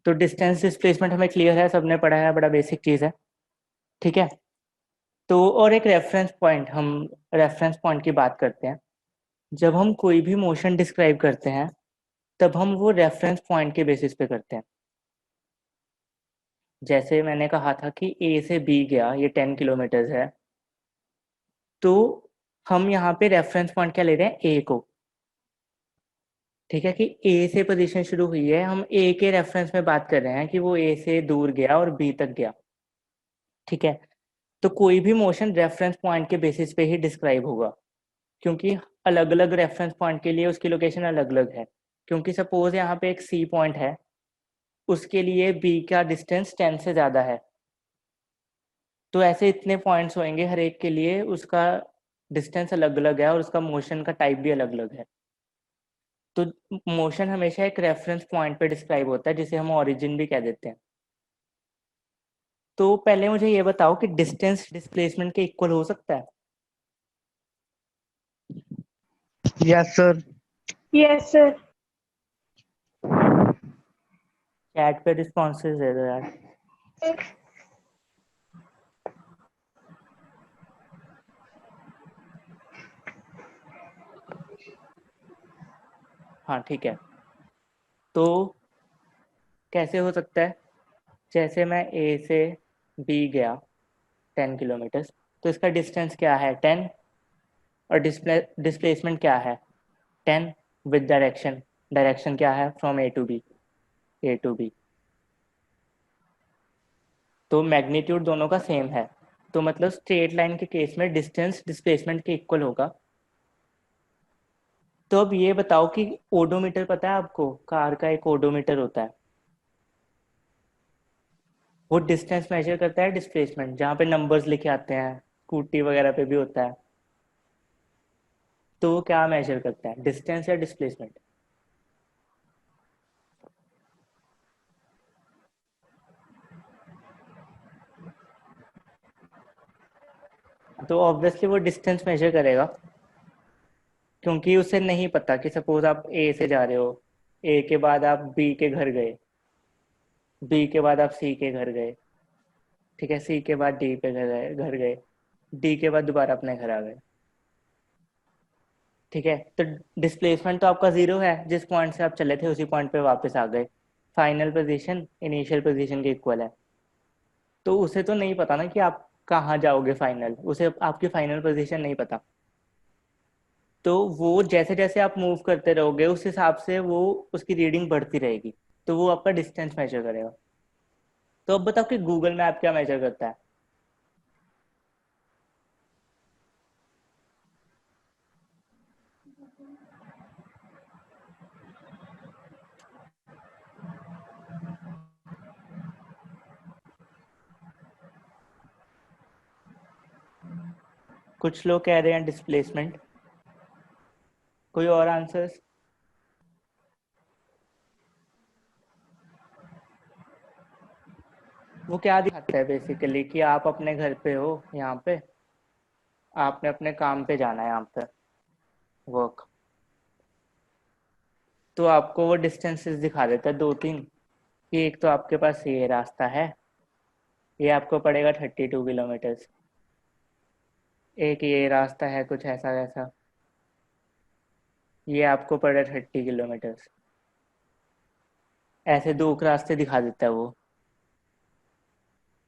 तो distance displacement हमें clear है, सबने पढ़ा है, बड़ा बेसिक चीज़ है। ठीक है। तो और एक रेफरेंस पॉइंट, हम रेफरेंस पॉइंट की बात करते हैं। जब हम कोई भी मोशन डिस्क्राइब करते हैं तब हम वो रेफरेंस पॉइंट के बेसिस पे करते हैं। जैसे मैंने कहा था कि ए से बी गया, ये 10 किलोमीटर्स है, तो हम यहाँ पे रेफरेंस पॉइंट क्या ले रहे हैं, ए को। ठीक है, कि ए से पोजीशन शुरू हुई है, हम ए के रेफरेंस में बात कर रहे हैं कि वो ए से दूर गया और बी तक गया। ठीक है। तो कोई भी मोशन रेफरेंस पॉइंट के बेसिस पे ही डिस्क्राइब होगा, क्योंकि अलग अलग रेफरेंस पॉइंट के लिए उसकी लोकेशन अलग अलग है। क्योंकि सपोज यहाँ पे एक सी पॉइंट है, उसके लिए बी का डिस्टेंस 10 से ज़्यादा है, तो ऐसे इतने पॉइंट्स होंगे, हर एक के लिए उसका डिस्टेंस अलग अलग है और उसका मोशन का टाइप भी अलग अलग है। तो मोशन हमेशा एक रेफरेंस पॉइंट पे डिस्क्राइब होता है, जिसे हम ओरिजिन भी कह देते हैं। तो पहले मुझे ये बताओ कि डिस्टेंस डिस्प्लेसमेंट के इक्वल हो सकता है? Yes sir. Yes sir. Chat पे रिस्पॉन्सेज दे दो यार। हाँ ठीक है। तो कैसे हो सकता है? जैसे मैं ए से बी गया 10 किलोमीटर्स, तो इसका डिस्टेंस क्या है, 10, और डिस्प्लेसमेंट क्या है, 10 विद डायरेक्शन। डायरेक्शन क्या है, from A to B, A to B. तो मैग्नीट्यूड दोनों का सेम है, तो मतलब स्ट्रेट लाइन के केस में डिस्टेंस डिस्प्लेसमेंट के इक्वल होगा। तो अब ये बताओ कि ओडोमीटर पता है आपको, कार का एक ओडोमीटर होता है, वो डिस्टेंस मेजर करता है डिस्प्लेसमेंट, जहाँ पे नंबर्स लिखे आते हैं, स्कूटी वगैरह पे भी होता है। तो वो क्या मेजर करता है, डिस्टेंस या डिस्प्लेसमेंट? तो ऑब्वियसली वो डिस्टेंस मेजर करेगा, क्योंकि उसे नहीं पता कि सपोज आप ए से जा रहे हो, ए के बाद आप बी के घर गए, बी के बाद आप सी के घर गए, ठीक है, सी के बाद डी पे घर गए, डी के बाद दोबारा अपने घर आ गए। ठीक है, तो डिस्प्लेसमेंट तो आपका जीरो है, जिस पॉइंट से आप चले थे उसी पॉइंट पे वापस आ गए। फाइनल पोजीशन इनिशियल पोजीशन के इक्वल है। तो उसे तो नहीं पता ना कि आप कहाँ जाओगे फाइनल, उसे आपकी फाइनल पोजीशन नहीं पता। तो वो जैसे जैसे आप मूव करते रहोगे उस हिसाब से वो उसकी रीडिंग बढ़ती रहेगी, तो वो आपका डिस्टेंस मेजर करेगा। तो अब बताओ कि गूगल मैप क्या मेजर करता है? कुछ लोग कह रहे हैं डिस्प्लेसमेंट, कोई और आंसर्स? वो क्या दिखाता है बेसिकली, कि आप अपने घर पे हो, यहाँ पे आपने अपने काम पे जाना है, यहाँ पे वर्क, तो आपको वो डिस्टेंसेस दिखा देता है दो तीन, कि एक तो आपके पास ये रास्ता है, ये आपको पड़ेगा 32 किलोमीटर्स, एक ये रास्ता है कुछ ऐसा वैसा, ये आपको पड़े 30 किलोमीटर्स। ऐसे दो रास्ते दिखा देता है वो।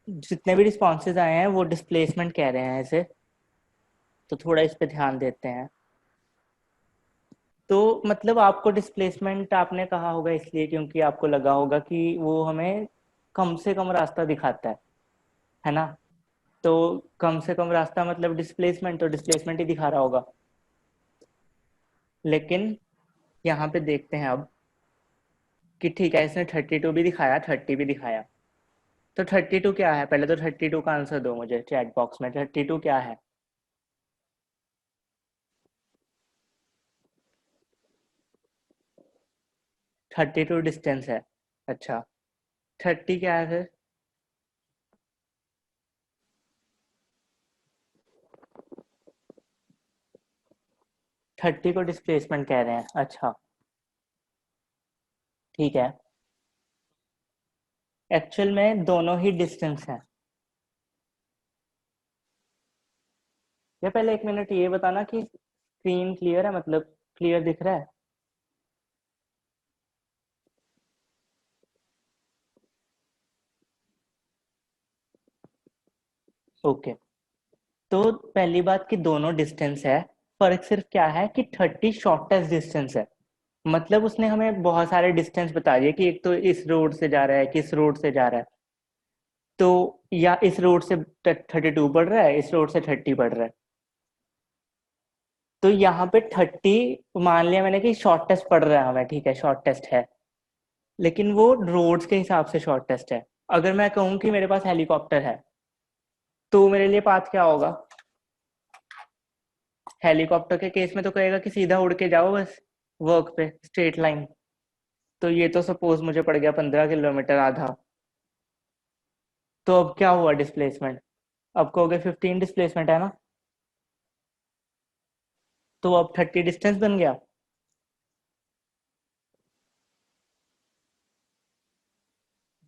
जितने भी रिस्पॉन्सेज आए हैं वो डिस्प्लेसमेंट कह रहे हैं ऐसे, तो थोड़ा इस पे ध्यान देते हैं। तो मतलब आपको डिस्प्लेसमेंट आपने कहा होगा इसलिए क्योंकि आपको लगा होगा कि वो हमें कम से कम रास्ता दिखाता है ना? तो कम से कम रास्ता मतलब डिस्प्लेसमेंट, तो डिस्प्लेसमेंट ही दिखा रहा होगा। लेकिन यहाँ पे देखते हैं अब कि ठीक है, इसने 32 भी दिखाया, 30 भी दिखाया, तो 32 क्या है? पहले तो 32 का आंसर दो मुझे चैट बॉक्स में, 32 क्या है? 32 डिस्टेंस है। अच्छा, 30 क्या है फिर? 30 को डिस्प्लेसमेंट कह रहे हैं, अच्छा ठीक है। एक्चुअल में दोनों ही डिस्टेंस हैं। या पहले 1 मिनट ये बताना कि स्क्रीन क्लियर है, मतलब क्लियर दिख रहा है? ओके। तो पहली बात कि दोनों डिस्टेंस है। फर्क सिर्फ क्या है कि 30 शॉर्टेस्ट डिस्टेंस है। मतलब उसने हमें बहुत सारे डिस्टेंस बता दिए कि एक तो इस रोड से जा रहा है, किस रोड से जा रहा है। तो या इस रोड से 32 पड़ रहा है, इस रोड से 30 पड़ रहा है। तो यहाँ पे 30 मान लिया मैंने कि शॉर्टेस्ट पड़ रहा है हमें, ठीक है, शॉर्टेस्ट है। लेकिन वो रोड्स के हिसाब से शॉर्टेस्ट है। अगर मैं कहूँ कि मेरे पास हेलीकॉप्टर है, तो मेरे लिए पाथ क्या होगा? हेलीकॉप्टर के केस में तो कहेगा कि सीधा उड़ के जाओ बस, वर्क पे स्ट्रेट लाइन। तो ये तो सपोज मुझे पड़ गया 15 किलोमीटर, आधा। तो अब क्या हुआ डिस्प्लेसमेंट? अब कहोगे 15 डिस्प्लेसमेंट है ना, तो अब 30 डिस्टेंस बन गया।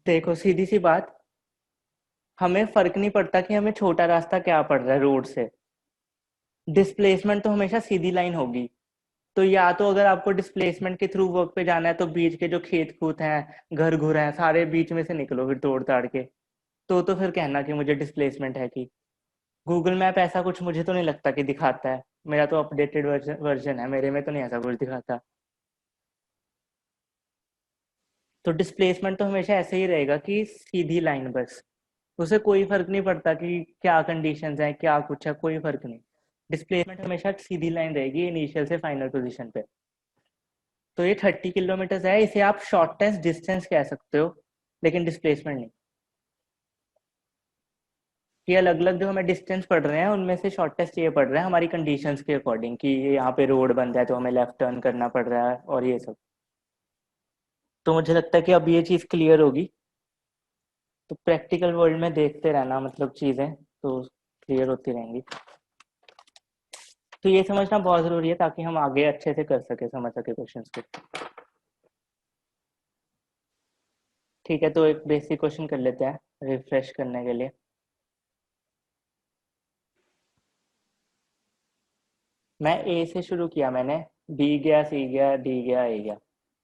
देखो सीधी सी बात, हमें फर्क नहीं पड़ता कि हमें छोटा रास्ता क्या पड़ रहा है रोड से। डिस्प्लेसमेंट तो हमेशा सीधी लाइन होगी। तो या तो अगर आपको डिस्प्लेसमेंट के थ्रू वर्क पे जाना है, तो बीच के जो खेत कूत हैं, घर घुर हैं, सारे बीच में से निकलो फिर तोड़ ताड़ के। तो फिर कहना कि मुझे डिस्प्लेसमेंट है कि गूगल मैप ऐसा कुछ मुझे तो नहीं लगता कि दिखाता है। मेरा तो अपडेटेड वर्जन है, मेरे में तो नहीं ऐसा कुछ दिखाता। तो डिस्प्लेसमेंट तो हमेशा ऐसे ही रहेगा कि सीधी लाइन बस। उसे कोई फर्क नहीं पड़ता कि क्या कंडीशंस हैं, क्या कुछ है, कोई फर्क नहीं। डिस्प्लेसमेंट हमेशा सीधी लाइन रहेगी इनिशियल से फाइनल पोजीशन पे। तो ये 30 किलोमीटर है, इसे आप शॉर्टेस्ट डिस्टेंस कह सकते हो, लेकिन डिस्प्लेसमेंट नहीं। ये अलग अलग जो हमें डिस्टेंस पड़ रहे हैं, उनमें से शॉर्टेस्ट ये पड़ रहा है हमारी कंडीशंस के अकॉर्डिंग, कि ये यहाँ पे रोड बन रहा है तो हमें लेफ्ट टर्न करना पड़ रहा है और ये सब। तो मुझे लगता है कि अब ये चीज़ क्लियर होगी। तो प्रैक्टिकल वर्ल्ड में देखते रहना, मतलब चीज़ें तो क्लियर होती रहेंगी। तो ये समझना बहुत ज़रूरी है ताकि हम आगे अच्छे से कर सके, समझ सके क्वेश्चंस को। ठीक है, तो एक बेसिक क्वेश्चन कर लेते हैं रिफ्रेश करने के लिए। मैं ए से शुरू किया मैंने, बी गया, सी गया, डी गया, ए गया।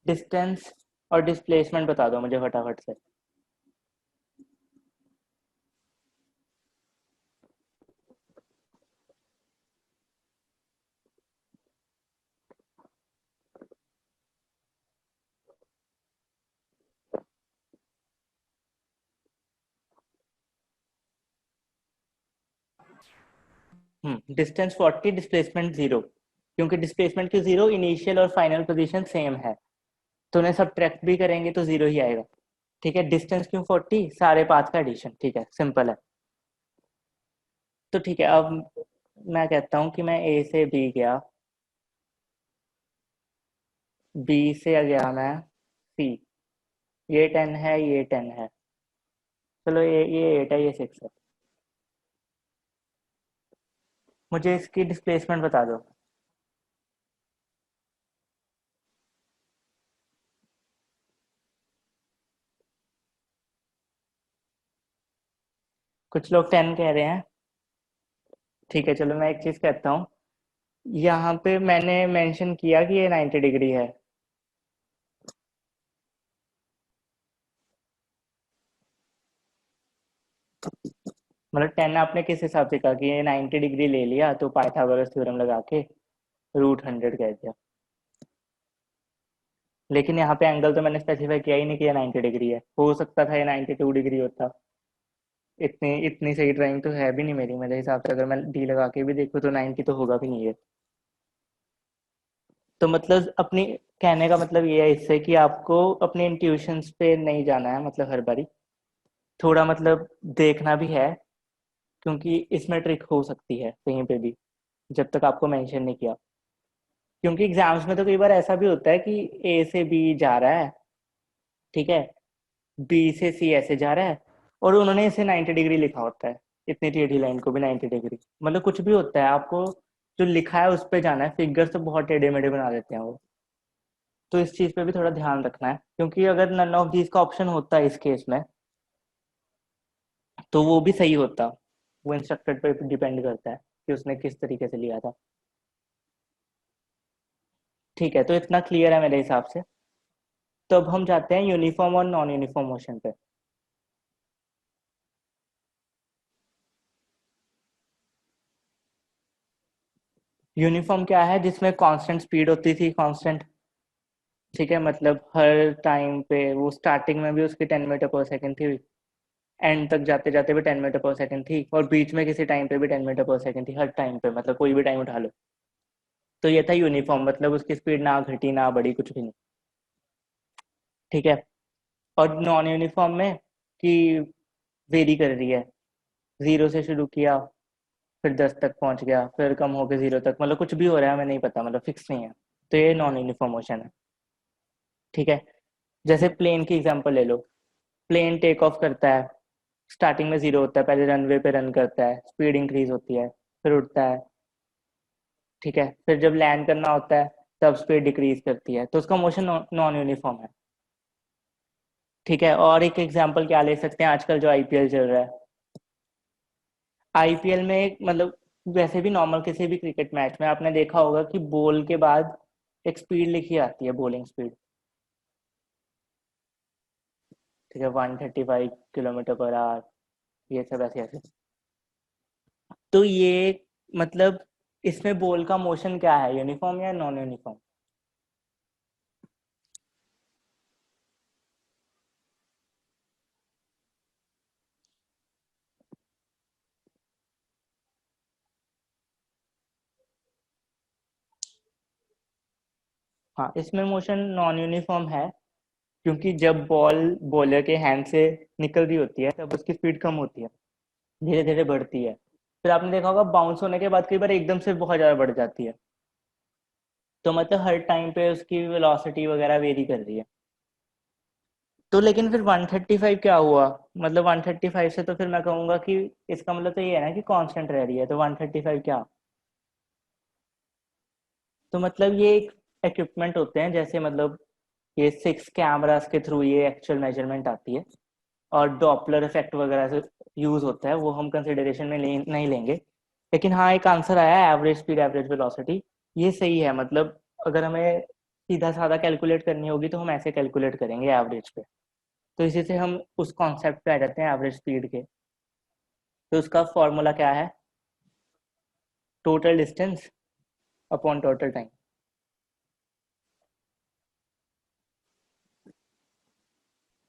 डिस्टेंस और डिस्प्लेसमेंट बता दो मुझे फटाफट से। Distance 40, displacement 0। क्योंकि डिस्प्लेसमेंट की 0, इनिशियल और फाइनल पोजीशन सेम है, तो उन्हें सब्ट्रैक्ट भी करेंगे तो 0 ही आएगा। ठीक है, डिस्टेंस क्यों 40? सारे पाथ का एडिशन, ठीक है, सिंपल है। तो ठीक है, अब मैं कहता हूँ कि मैं ए से बी गया, बी से गया मैं सी। ये 10 है, ये 10 है। चलो ये 8 है, ये 6 है। मुझे इसकी डिस्प्लेसमेंट बता दो। कुछ लोग 10 कह रहे हैं। ठीक है, चलो मैं एक चीज कहता हूँ। यहाँ पे मैंने मेंशन किया कि ये 90 डिग्री है। मतलब 10 आपने किस हिसाब से कहा कि ये 90 डिग्री ले लिया, तो पाइथागोरस थ्योरम लगा के √100 कह दिया। लेकिन यहाँ पे एंगल तो मैंने स्पेसिफाई किया ही नहीं कि ये 90 डिग्री है, हो सकता था ये 92 डिग्री होता। इतनी इतनी सही ड्राइंग तो है भी नहीं मेरी, मेरे हिसाब से अगर मैं डी लगा के भी देखूँ तो 90 तो होगा भी नहीं है। तो मतलब अपनी कहने का मतलब ये है इससे कि आपको अपने इंट्यूशंस पे नहीं जाना है, मतलब हर बारी थोड़ा मतलब देखना भी है, क्योंकि इसमें ट्रिक हो सकती है कहीं पे भी, जब तक आपको मेंशन नहीं किया। क्योंकि एग्जाम्स में तो कई बार ऐसा भी होता है कि ए से बी जा रहा है, ठीक है, बी से सी ऐसे जा रहा है, और उन्होंने इसे 90 डिग्री लिखा होता है, इतनी टेढ़ी लाइन को भी 90 डिग्री। मतलब कुछ भी होता है, आपको जो लिखा है उस पे जाना है, फिगर तो बहुत टेढ़े मेढ़े बना देते हैं वो। तो इस चीज पे भी थोड़ा ध्यान रखना है, क्योंकि अगर नन ऑफ दीज का ऑप्शन होता है इस केस में, तो वो भी सही होता। वो इंस्ट्रक्टर पे डिपेंड करता है कि उसने किस तरीके से लिया था। ठीक है, तो इतना क्लियर है मेरे हिसाब से। तो अब हम जाते हैं यूनिफॉर्म और नॉन यूनिफॉर्म मोशन पे। यूनिफॉर्म क्या है? जिसमें कांस्टेंट स्पीड होती थी, कांस्टेंट। ठीक है, मतलब हर टाइम पे वो स्टार्टिंग में भी उसकी 10 मीटर पर सेकेंड थी, एंड तक जाते जाते भी 10 मीटर पर सेकेंड थी, और बीच में किसी टाइम पे भी 10 मीटर पर सेकेंड थी, हर टाइम पे, मतलब कोई भी टाइम उठा लो। तो ये था यूनिफॉर्म, मतलब उसकी स्पीड ना घटी ना बढ़ी, कुछ भी नहीं। ठीक है। और नॉन यूनिफॉर्म में कि वेरी कर रही है, 0 से शुरू किया, फिर 10 तक पहुंच गया, फिर कम होकर 0 तक, मतलब कुछ भी हो रहा है, हमें नहीं पता, मतलब फिक्स नहीं है। तो ये नॉन यूनिफॉर्म मोशन है। ठीक है। जैसे प्लेन की एग्जांपल ले लो। प्लेन टेक ऑफ करता है, स्टार्टिंग में 0 होता है, पहले रनवे पे रन करता है, स्पीड इंक्रीज होती है, फिर उड़ता है। ठीक है, फिर जब लैंड करना होता है तब स्पीड डिक्रीज करती है, तो उसका मोशन नॉन यूनिफॉर्म है। ठीक है, और एक एग्जांपल क्या ले सकते हैं, आजकल जो आईपीएल चल रहा है। आईपीएल में एक मतलब, वैसे भी नॉर्मल किसी भी क्रिकेट मैच में आपने देखा होगा कि बॉल के बाद एक स्पीड लिखी आती है, बॉलिंग स्पीड। ठीक है, 135 किलोमीटर पर आवर, ये सब ऐसे ऐसे। तो ये मतलब इसमें बॉल का मोशन क्या है, यूनिफॉर्म या नॉन यूनिफॉर्म? हाँ, इसमें मोशन नॉन यूनिफॉर्म है, क्योंकि जब बॉल बॉलर के हैंड से निकल रही होती है तब उसकी स्पीड कम होती है, धीरे धीरे बढ़ती है। फिर आपने देखा होगा बाउंस होने के बाद कई बार एकदम से बहुत ज़्यादा बढ़ जाती है। तो मतलब हर टाइम पे उसकी वेलोसिटी वगैरह वेरी कर रही है। तो लेकिन फिर 135 क्या हुआ? मतलब 135 से तो फिर मैं कहूँगा कि इसका मतलब तो ये है ना कि कांस्टेंट रह रही है, तो 135 क्या? तो मतलब ये एक इक्विपमेंट होते हैं, जैसे मतलब ये 6 कैमरास के थ्रू ये एक्चुअल मेजरमेंट आती है, और डॉपलर इफेक्ट वगैरह से यूज होता है, वो हम कंसिडरेशन में नहीं लेंगे। लेकिन हाँ, एक आंसर आया है, एवरेज स्पीड एवरेज वेलोसिटी। ये सही है, मतलब अगर हमें सीधा साधा कैलकुलेट करनी होगी तो हम ऐसे कैलकुलेट करेंगे एवरेज पे। तो इसी से हम उस कॉन्सेप्ट पे आ जाते हैं एवरेज स्पीड के। तो उसका फॉर्मूला क्या है? Total distance upon total time.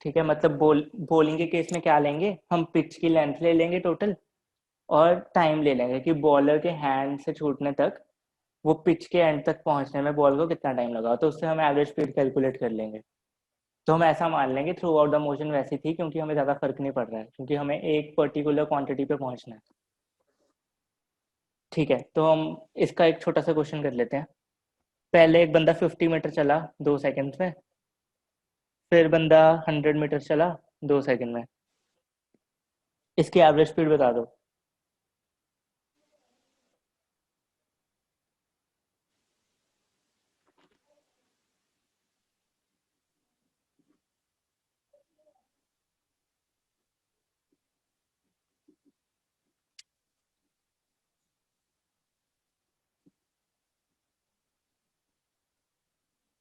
ठीक है, मतलब बॉलिंग के केस में क्या लेंगे, हम पिच की लेंथ ले लेंगे टोटल, और टाइम ले लेंगे कि बॉलर के हैंड से छूटने तक, वो पिच के एंड तक पहुंचने में बॉल को कितना टाइम लगा, तो उससे हम एवरेज स्पीड कैलकुलेट कर लेंगे। तो हम ऐसा मान लेंगे थ्रू आउट द मोशन वैसी थी, क्योंकि हमें ज़्यादा फर्क नहीं पड़ रहा है, क्योंकि हमें एक पर्टिकुलर क्वांटिटी पे पहुंचना है। ठीक है, तो हम इसका एक छोटा सा क्वेश्चन कर लेते हैं। पहले एक बंदा 50 मीटर चला 2 सेकंड में, फिर बंदा 100 मीटर चला 2 सेकंड में। इसकी एवरेज स्पीड बता दो।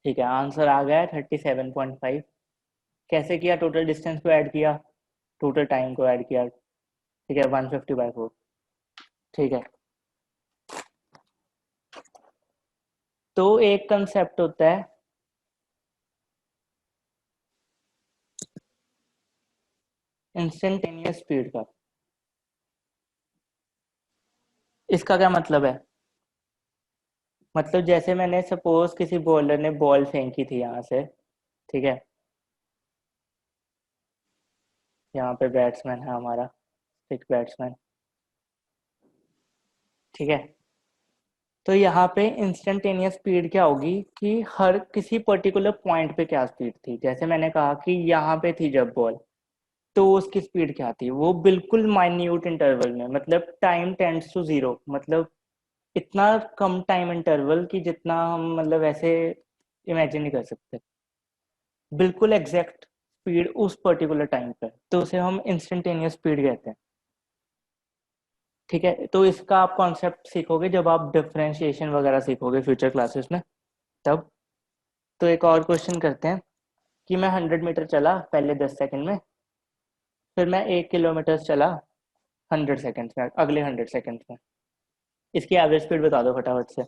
ठीक है, आंसर आ गया है 37.5। कैसे किया? टोटल डिस्टेंस को ऐड किया, टोटल टाइम को ऐड किया। ठीक है, 150/4। ठीक है, तो एक कंसेप्ट होता है इंस्टेंटेनियस स्पीड का। इसका क्या मतलब है? मतलब जैसे मैंने सपोज किसी बॉलर ने बॉल फेंकी थी यहाँ से। ठीक है, यहाँ पे बैट्समैन है हमारा, एक बैट्समैन। ठीक है, तो यहाँ पे इंस्टेंटेनियस स्पीड क्या होगी कि हर किसी पर्टिकुलर पॉइंट पे क्या स्पीड थी, जैसे मैंने कहा कि यहाँ पे थी जब बॉल, तो उसकी स्पीड क्या थी, वो बिल्कुल माइन्यूट इंटरवल में, मतलब टाइम टेंड्स टू जीरो, मतलब इतना कम टाइम इंटरवल कि जितना हम मतलब ऐसे इमेजिन नहीं कर सकते। बिल्कुल एग्जैक्ट स्पीड उस पर्टिकुलर टाइम पर, तो उसे हम इंस्टेंटेनियस स्पीड कहते हैं। ठीक है, तो इसका आप कॉन्सेप्ट सीखोगे जब आप डिफरेंशिएशन वगैरह सीखोगे फ्यूचर क्लासेस में, तब। तो एक और क्वेश्चन करते हैं कि मैं 100 मीटर चला पहले 10 सेकंड में, फिर मैं 1 किलोमीटर चला 100 सेकंड में, अगले 100 सेकंड में। इसकी एवरेज स्पीड बता दो फटाफट से।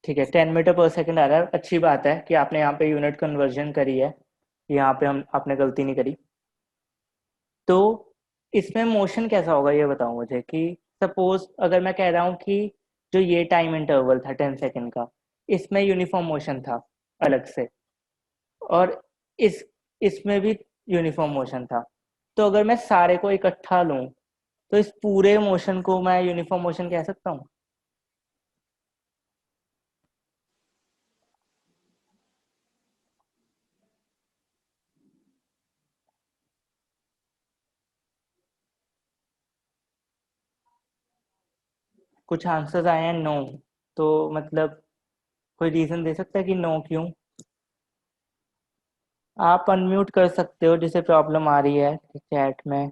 ठीक है, 10 मीटर पर सेकंड आ रहा है। अच्छी बात है कि आपने यहाँ पे यूनिट कन्वर्जन करी है, यहाँ पे हम आपने गलती नहीं करी। तो इसमें मोशन कैसा होगा ये बताओ मुझे। कि सपोज अगर मैं कह रहा हूँ कि जो ये टाइम इंटरवल था 10 सेकंड का, इसमें यूनिफॉर्म मोशन था अलग से, और इस इसमें भी यूनिफॉर्म मोशन था। तो अगर मैं सारे को इकट्ठा लूँ तो इस पूरे मोशन को मैं यूनिफॉर्म मोशन कह सकता हूँ। कुछ आंसर्स आए हैं नो, तो मतलब कोई रीजन दे सकता है कि नो क्यों। आप अनम्यूट कर सकते हो जिसे प्रॉब्लम आ रही है चैट में,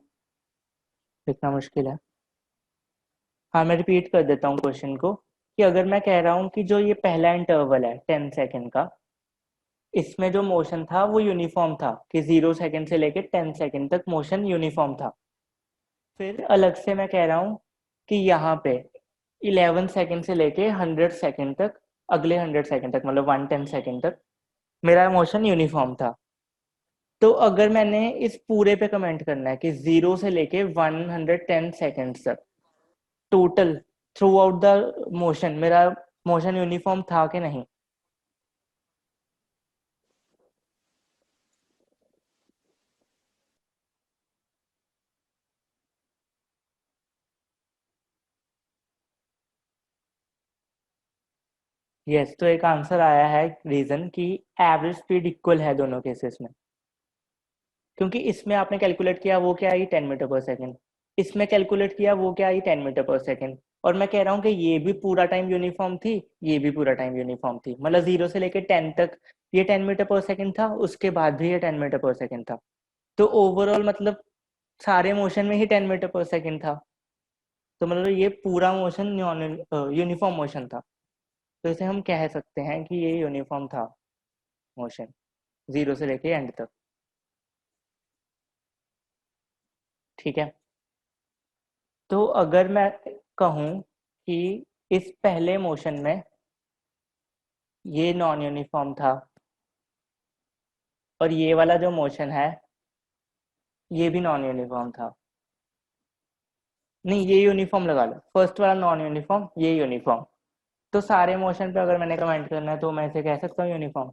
लिखना मुश्किल है। हाँ, मैं रिपीट कर देता हूँ क्वेश्चन को। कि अगर मैं कह रहा हूँ कि जो ये पहला इंटरवल है 10 सेकंड का, इसमें जो मोशन था वो यूनिफॉर्म था, कि 0 सेकंड से लेके 10 सेकंड तक मोशन यूनिफॉर्म था। फिर अलग से मैं कह रहा हूँ कि यहाँ पे 11 सेकंड से लेके 100 सेकंड तक, अगले 100 सेकंड तक मतलब 110 सेकंड तक मेरा मोशन यूनिफॉर्म था। तो अगर मैंने इस पूरे पे कमेंट करना है कि 0 से लेके 110 सेकंड तक total through out the motion मेरा मोशन यूनिफॉर्म था कि नहीं। यस, तो एक आंसर आया है रीजन कि एवरेज स्पीड इक्वल है दोनों केसेस में। क्योंकि इसमें आपने कैलकुलेट किया वो क्या आई 10 मीटर पर सेकेंड, इसमें कैलकुलेट किया वो क्या आई 10 मीटर पर सेकेंड, और मैं कह रहा हूँ कि ये भी पूरा टाइम यूनिफॉर्म थी, ये भी पूरा टाइम यूनिफॉर्म थी, मतलब 0 से लेके 10 तक ये 10 मीटर पर सेकेंड था, उसके बाद भी ये 10 मीटर पर सेकेंड था। तो ओवरऑल मतलब सारे मोशन में ही 10 मीटर पर सेकेंड था। तो मतलब ये पूरा मोशन यूनिफॉर्म मोशन था। तो इसे हम कह सकते हैं कि ये यूनिफॉर्म था मोशन, 0 से लेके एंड तक। ठीक है, तो अगर मैं कहूँ कि इस पहले मोशन में ये नॉन यूनिफॉर्म था, और ये वाला जो मोशन है ये भी नॉन यूनिफॉर्म था। नहीं, ये यूनिफॉर्म लगा लो, फर्स्ट वाला नॉन यूनिफॉर्म, ये यूनिफॉर्म। तो सारे मोशन पे अगर मैंने कमेंट करना है तो मैं इसे कह सकता हूँ यूनिफॉर्म।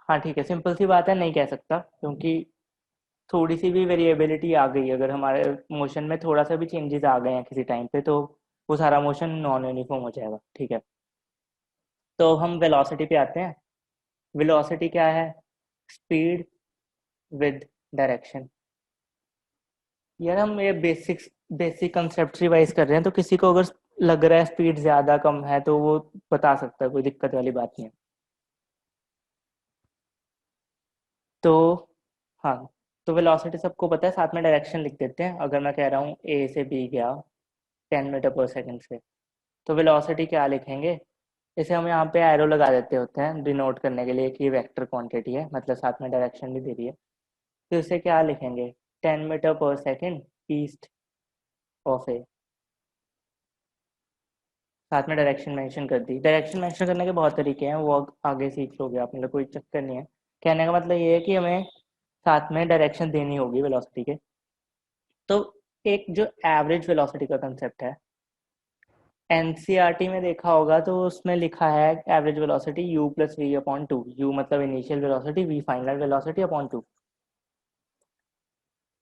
हाँ ठीक है, सिंपल सी बात है, नहीं कह सकता, क्योंकि थोड़ी सी भी वेरिएबिलिटी आ गई अगर हमारे मोशन में, थोड़ा सा भी चेंजेस आ गए हैं किसी टाइम पे, तो वो सारा मोशन नॉन यूनिफॉर्म हो जाएगा। ठीक है, तो हम वेलोसिटी पे आते हैं। वेलोसिटी क्या है? Speed with direction. यार हम ये बेसिक कंसेप्ट रिवाइज कर रहे हैं, तो किसी को अगर लग रहा है स्पीड ज़्यादा कम है तो वो बता सकता है, कोई दिक्कत वाली बात नहीं है। तो हाँ, तो वेलोसिटी सबको पता है, साथ में डायरेक्शन लिख देते हैं। अगर मैं कह रहा हूँ ए से बी गया 10 मीटर पर सेकेंड से, तो वेलोसिटी क्या लिखेंगे? इसे हम यहाँ पे एरो लगा देते होते हैं डिनोट करने के लिए कि ये वेक्टर क्वांटिटी है, मतलब साथ में डायरेक्शन भी दे रही है। तो इसे क्या लिखेंगे? 10 metre per second east of ए, साथ में डायरेक्शन मेंशन कर दी। डायरेक्शन मेंशन करने के बहुत तरीके हैं, वो आगे सीख लोगे आप, मतलब कोई चक्कर नहीं है। कहने का मतलब ये है कि हमें साथ में डायरेक्शन देनी होगी वेलोसिटी के। तो एक जो एवरेज वेलोसिटी का कंसेप्ट है, एनसीईआरटी में देखा होगा तो उसमें लिखा है average velocity u plus V upon two. U मतलब initial velocity, V final velocity upon two.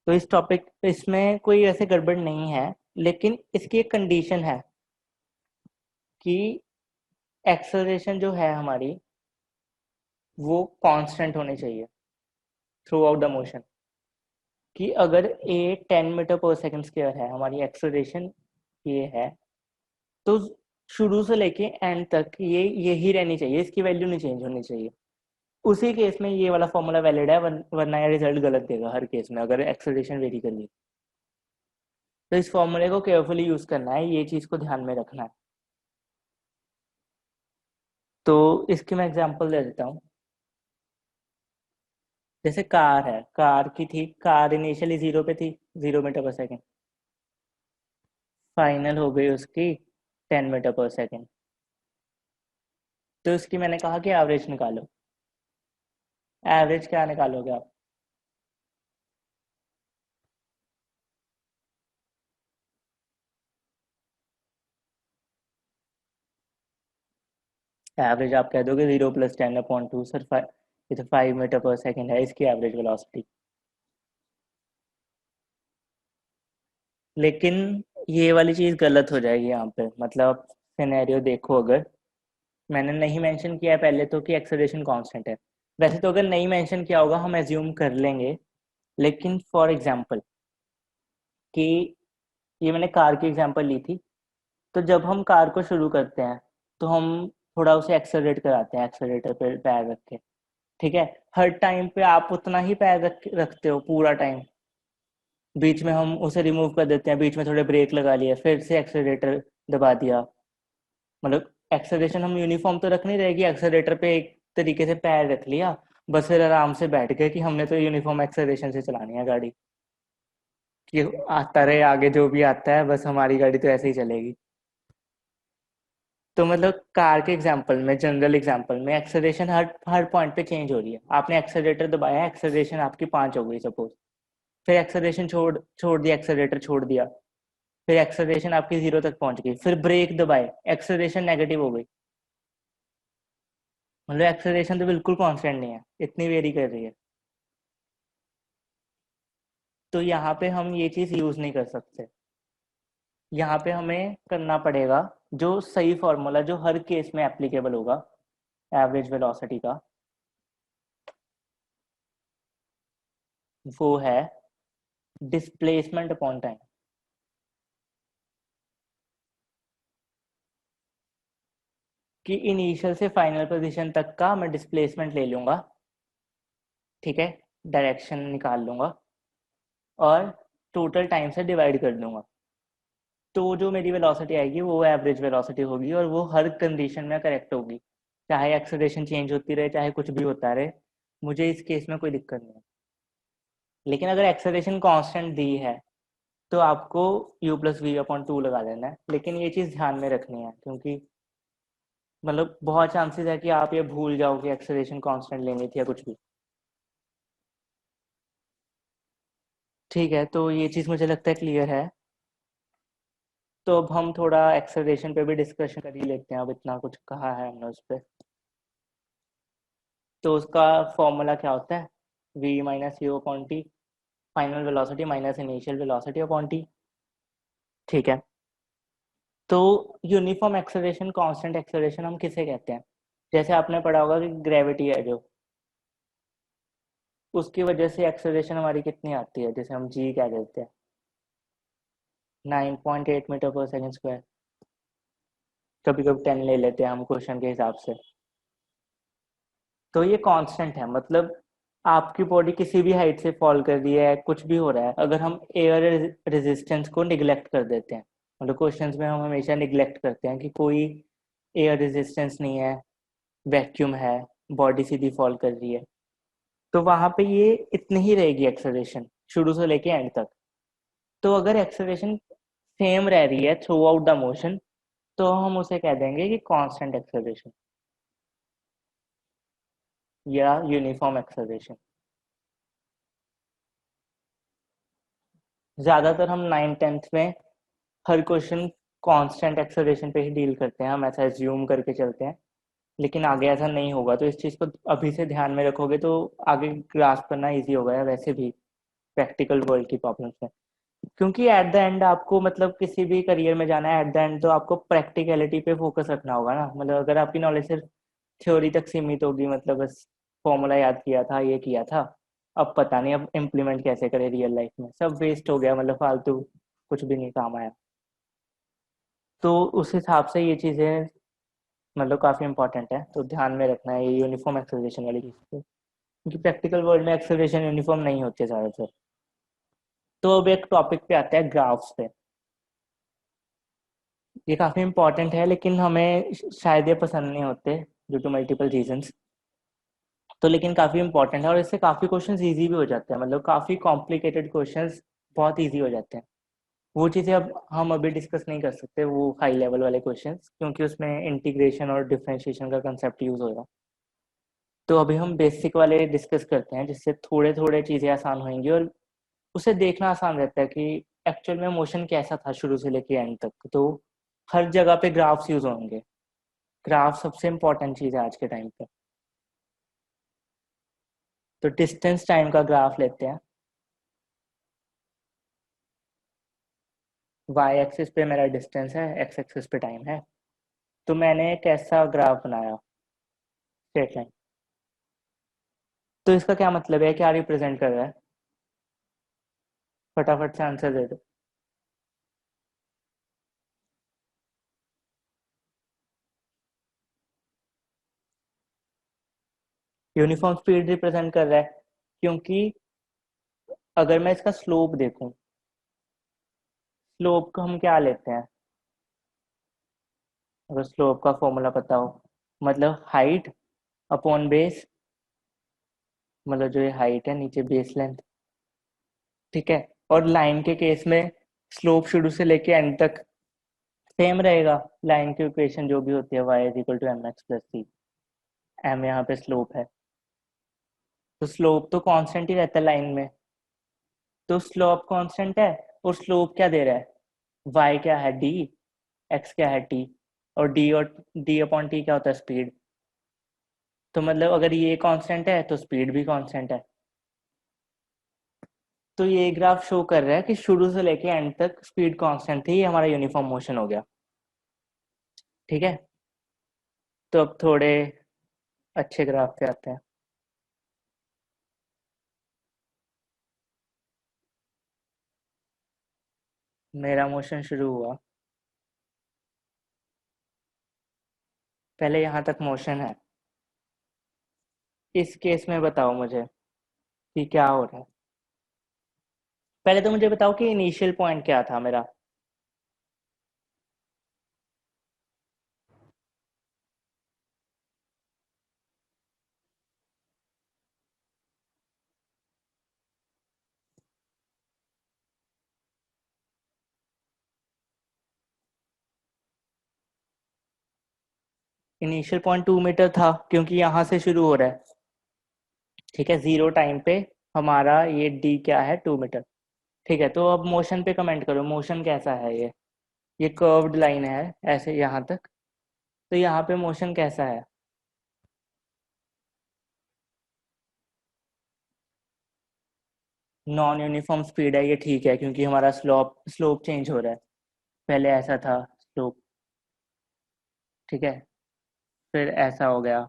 तो इस टॉपिक इसमें कोई ऐसे गड़बड़ नहीं है, लेकिन इसकी एक कंडीशन है कि एक्सेलरेशन जो है हमारी वो कांस्टेंट होनी चाहिए थ्रू आउट द मोशन। कि अगर ए 10 मीटर पर सेकंड स्क्वायर है, हमारी एक्सेलरेशन ये है, तो शुरू से लेके एंड तक ये यही रहनी चाहिए, इसकी वैल्यू नहीं चेंज होनी चाहिए। उसी केस में ये वाला फॉर्मूला वैलिड है, वरना ये रिजल्ट गलत देगा हर केस में अगर एक्सेलरेशन वेरी कर ली। तो इस फॉर्मूले को केयरफुली यूज करना है, ये चीज को ध्यान में रखना है। तो इसकी मैं एग्जांपल दे देता हूँ। जैसे कार है, कार की थी, कार इनिशियली 0 पे थी, 0 मीटर पर सेकेंड। फाइनल हो गई उसकी 10 मीटर पर सेकेंड। तो इसकी मैंने कहा कि एवरेज निकालो। एवरेज क्या निकालोगे आप? एवरेज आप कह दोगे 0 + 10/2 सर। ये तो 5 मीटर पर सेकेंड है इसकी एवरेज वेलोसिटी। लेकिन ये वाली चीज़ गलत हो जाएगी यहाँ पे। मतलब सिनेरियो देखो, अगर मैंने नहीं मेंशन किया है पहले तो कि एक्सेलरेशन कांस्टेंट है। वैसे तो अगर नहीं मेंशन किया होगा हम एज्यूम कर लेंगे, लेकिन फॉर एग्जांपल कि ये मैंने कार की एग्जांपल ली थी, तो जब हम कार को शुरू करते हैं तो हम थोड़ा उसे एक्सेलरेट कराते हैं एक्सेलरेटर पे पैर रख के। ठीक है, हर टाइम पे आप उतना ही पैर रखते हो पूरा टाइम? बीच में हम उसे रिमूव कर देते हैं, बीच में थोड़े ब्रेक लगा लिए, फिर से एक्सेलरेटर दबा दिया। मतलब एक्सेलरेशन हम यूनिफॉर्म तो रख नहीं रहे कि एक्सेलरेटर पे एक तरीके से पैर रख लिया, बस फिर आराम से बैठ गए कि हमने तो यूनिफॉर्म एक्सेलरेशन से चलानी है गाड़ी, कि आता रहे आगे जो भी आता है, बस हमारी गाड़ी तो ऐसे ही चलेगी। तो मतलब कार के एग्जांपल में, जनरल एग्जांपल में एक्सेलरेशन हर हर पॉइंट पे चेंज हो रही है। आपने एक्सेलरेटर दबाया, एक्सेलरेशन आपकी 5 हो गई सपोज, फिर एक्सेलरेशन छोड़ छोड़ दिया, एक्सेलरेटर छोड़ दिया, फिर एक्सेलरेशन आपकी 0 तक पहुंच गई, फिर ब्रेक दबाए, एक्सेलरेशन नेगेटिव हो गई। मतलब एक्सेलरेशन तो बिल्कुल कांस्टेंट नहीं है, इतनी वेरी कर रही है। तो यहाँ पे हम ये चीज़ यूज़ नहीं कर सकते। यहाँ पे हमें करना पड़ेगा जो सही फॉर्मूला, जो हर केस में एप्लीकेबल होगा एवरेज वेलोसिटी का, वो है डिस्प्लेसमेंट अपॉन टाइम। कि इनिशियल से फाइनल पोजीशन तक का मैं डिस्प्लेसमेंट ले लूँगा, ठीक है, डायरेक्शन निकाल लूँगा और टोटल टाइम से डिवाइड कर दूँगा। तो जो मेरी वेलोसिटी आएगी वो एवरेज वेलोसिटी होगी, और वो हर कंडीशन में करेक्ट होगी, चाहे एक्सेलरेशन चेंज होती रहे, चाहे कुछ भी होता रहे, मुझे इस केस में कोई दिक्कत नहीं है। लेकिन अगर एक्सेलरेशन कांस्टेंट दी है तो आपको u+v/2 लगा देना है। लेकिन ये चीज़ ध्यान में रखनी है, क्योंकि मतलब बहुत चांसेस है कि आप ये भूल जाओ कि एक्सेलरेशन कांस्टेंट लेनी थी या कुछ भी। ठीक है, तो ये चीज़ मुझे लगता है क्लियर है। तो अब हम थोड़ा एक्सेलरेशन पे भी डिस्कशन कर ही लेते हैं, अब इतना कुछ कहा है हमने उस पर। तो उसका फॉर्मूला क्या होता है? v - u/t, final velocity minus initial velocity upon T. ठीक है, तो यूनिफॉर्म एक्सेलरेशन, कांस्टेंट एक्सेलरेशन हम किसे कहते हैं? जैसे आपने पढ़ा होगा कि ग्रेविटी है जो, उसकी वजह से एक्सेलरेशन हमारी कितनी आती है, जैसे हम जी कह देते हैं, 9.8 मीटर पर सेकेंड स्क्वायर। कभी कभी 10 ले लेते हैं हम क्वेश्चन के हिसाब से। तो ये कांस्टेंट है, मतलब आपकी बॉडी किसी भी हाइट से फॉल कर रही है, कुछ भी हो रहा है, अगर हम एयर रेजिस्टेंस को निगलेक्ट कर देते हैं, मतलब क्वेश्चंस में हम हमेशा निगलेक्ट करते हैं कि कोई एयर रेजिस्टेंस नहीं है, वैक्यूम है, बॉडी सीधी फॉल कर रही है, तो वहां पे ये इतनी ही रहेगी एक्सेलरेशन शुरू से लेके एंड तक। तो अगर एक्सेलरेशन सेम रह रही है थ्रू आउट द मोशन, तो हम उसे कह देंगे कि कांस्टेंट एक्सेलरेशन या यूनिफॉर्म एक्सेलरेशन। ज़्यादातर हम 9th-10th में हर क्वेश्चन कांस्टेंट एक्सेलरेशन पे ही डील करते हैं, हम ऐसा एज्यूम करके चलते हैं। लेकिन आगे ऐसा नहीं होगा, तो इस चीज़ को अभी से ध्यान में रखोगे तो आगे ग्रास्प करना ईजी होगा, या वैसे भी प्रैक्टिकल वर्ल्ड की प्रॉब्लम्स में। क्योंकि एट द एंड आपको मतलब किसी भी करियर में जाना है, एट द एंड तो आपको प्रैक्टिकलिटी पे फोकस रखना होगा ना। मतलब अगर आपकी नॉलेज सिर्फ थ्योरी तक सीमित होगी, मतलब बस फॉर्मूला याद किया था, ये किया था, अब पता नहीं अब इम्प्लीमेंट कैसे करें रियल लाइफ में, सब वेस्ट हो गया, मतलब फालतू, कुछ भी नहीं काम आया। तो उस हिसाब से ये चीज़ें मतलब काफ़ी इंपॉर्टेंट है, तो ध्यान में रखना है ये यूनिफॉर्म एक्सेलरेशन वाली चीज़ को, क्योंकि प्रैक्टिकल वर्ल्ड में एक्सेलरेशन यूनिफॉर्म नहीं होती है ज़्यादातर। तो अब एक टॉपिक पे आते हैं, ग्राफ्स पे। ये काफ़ी इंपॉर्टेंट है, लेकिन हमें शायद ये पसंद नहीं होते ड्यू टू मल्टीपल रीजंस। तो लेकिन काफ़ी इंपॉर्टेंट है, और इससे काफ़ी क्वेश्चंस इजी भी हो जाते हैं, मतलब काफ़ी कॉम्प्लिकेटेड क्वेश्चंस बहुत इजी हो जाते हैं। वो चीज़ें अब हम अभी डिस्कस नहीं कर सकते, वो हाई लेवल वाले क्वेश्चंस, क्योंकि उसमें इंटीग्रेशन और डिफरेंशिएशन का कंसेप्ट यूज़ होगा। तो अभी हम बेसिक वाले डिस्कस करते हैं, जिससे थोड़े थोड़े चीज़ें आसान होंगी, और उसे देखना आसान रहता है कि एक्चुअल में मोशन कैसा था शुरू से लेके एंड तक। तो हर जगह पे ग्राफ्स यूज होंगे। ग्राफ सबसे इंपॉर्टेंट चीज़ है आज के टाइम पे। तो डिस्टेंस टाइम का ग्राफ लेते हैं। वाई एक्सिस पे मेरा डिस्टेंस है, एक्स एक्सिस पे टाइम है। तो मैंने एक ऐसा ग्राफ बनाया, स्ट्रेट लाइन। तो इसका क्या मतलब है, क्या रिप्रेजेंट कर रहा है? फटाफट से आंसर दे दो। यूनिफॉर्म स्पीड रिप्रेजेंट कर रहा है, क्योंकि अगर मैं इसका स्लोप देखूं, स्लोप को हम क्या लेते हैं? अगर स्लोप का फॉर्मूला पता हो, मतलब हाइट अपॉन बेस, मतलब जो ये हाइट है, नीचे बेस लेंथ, ठीक है। और लाइन के केस में स्लोप शुरू से लेके एंड तक सेम रहेगा। लाइन की इक्वेशन जो भी होती है, Y is equal to M X plus C. M यहाँ पे स्लोप है, तो स्लोप तो कांस्टेंट ही रहता है लाइन में। तो स्लोप कांस्टेंट है, और स्लोप क्या दे रहा है? वाई क्या है, डी। एक्स क्या है, टी। और डी अपॉन टी क्या होता है, स्पीड। तो मतलब अगर ये कांस्टेंट है तो स्पीड भी कांस्टेंट है। तो ये ग्राफ शो कर रहा है कि शुरू से लेके एंड तक स्पीड कांस्टेंट थी, ये हमारा यूनिफॉर्म मोशन हो गया। ठीक है। तो अब थोड़े अच्छे ग्राफ पे आते हैं। मेरा मोशन शुरू हुआ, पहले यहाँ तक मोशन है। इस केस में बताओ मुझे कि क्या हो रहा है। पहले तो मुझे बताओ कि इनिशियल पॉइंट क्या था मेरा। इनिशियल पॉइंट 2 मीटर था, क्योंकि यहाँ से शुरू हो रहा है। ठीक है, जीरो टाइम पे हमारा ये डी क्या है, 2 मीटर। ठीक है, तो अब मोशन पे कमेंट करो, मोशन कैसा है ये कर्व्ड लाइन है ऐसे यहाँ तक। तो यहाँ पे मोशन कैसा है? नॉन यूनिफॉर्म स्पीड है, ये ठीक है, क्योंकि हमारा स्लोप स्लोप चेंज हो रहा है। पहले ऐसा था स्लोप, ठीक है, फिर ऐसा हो गया।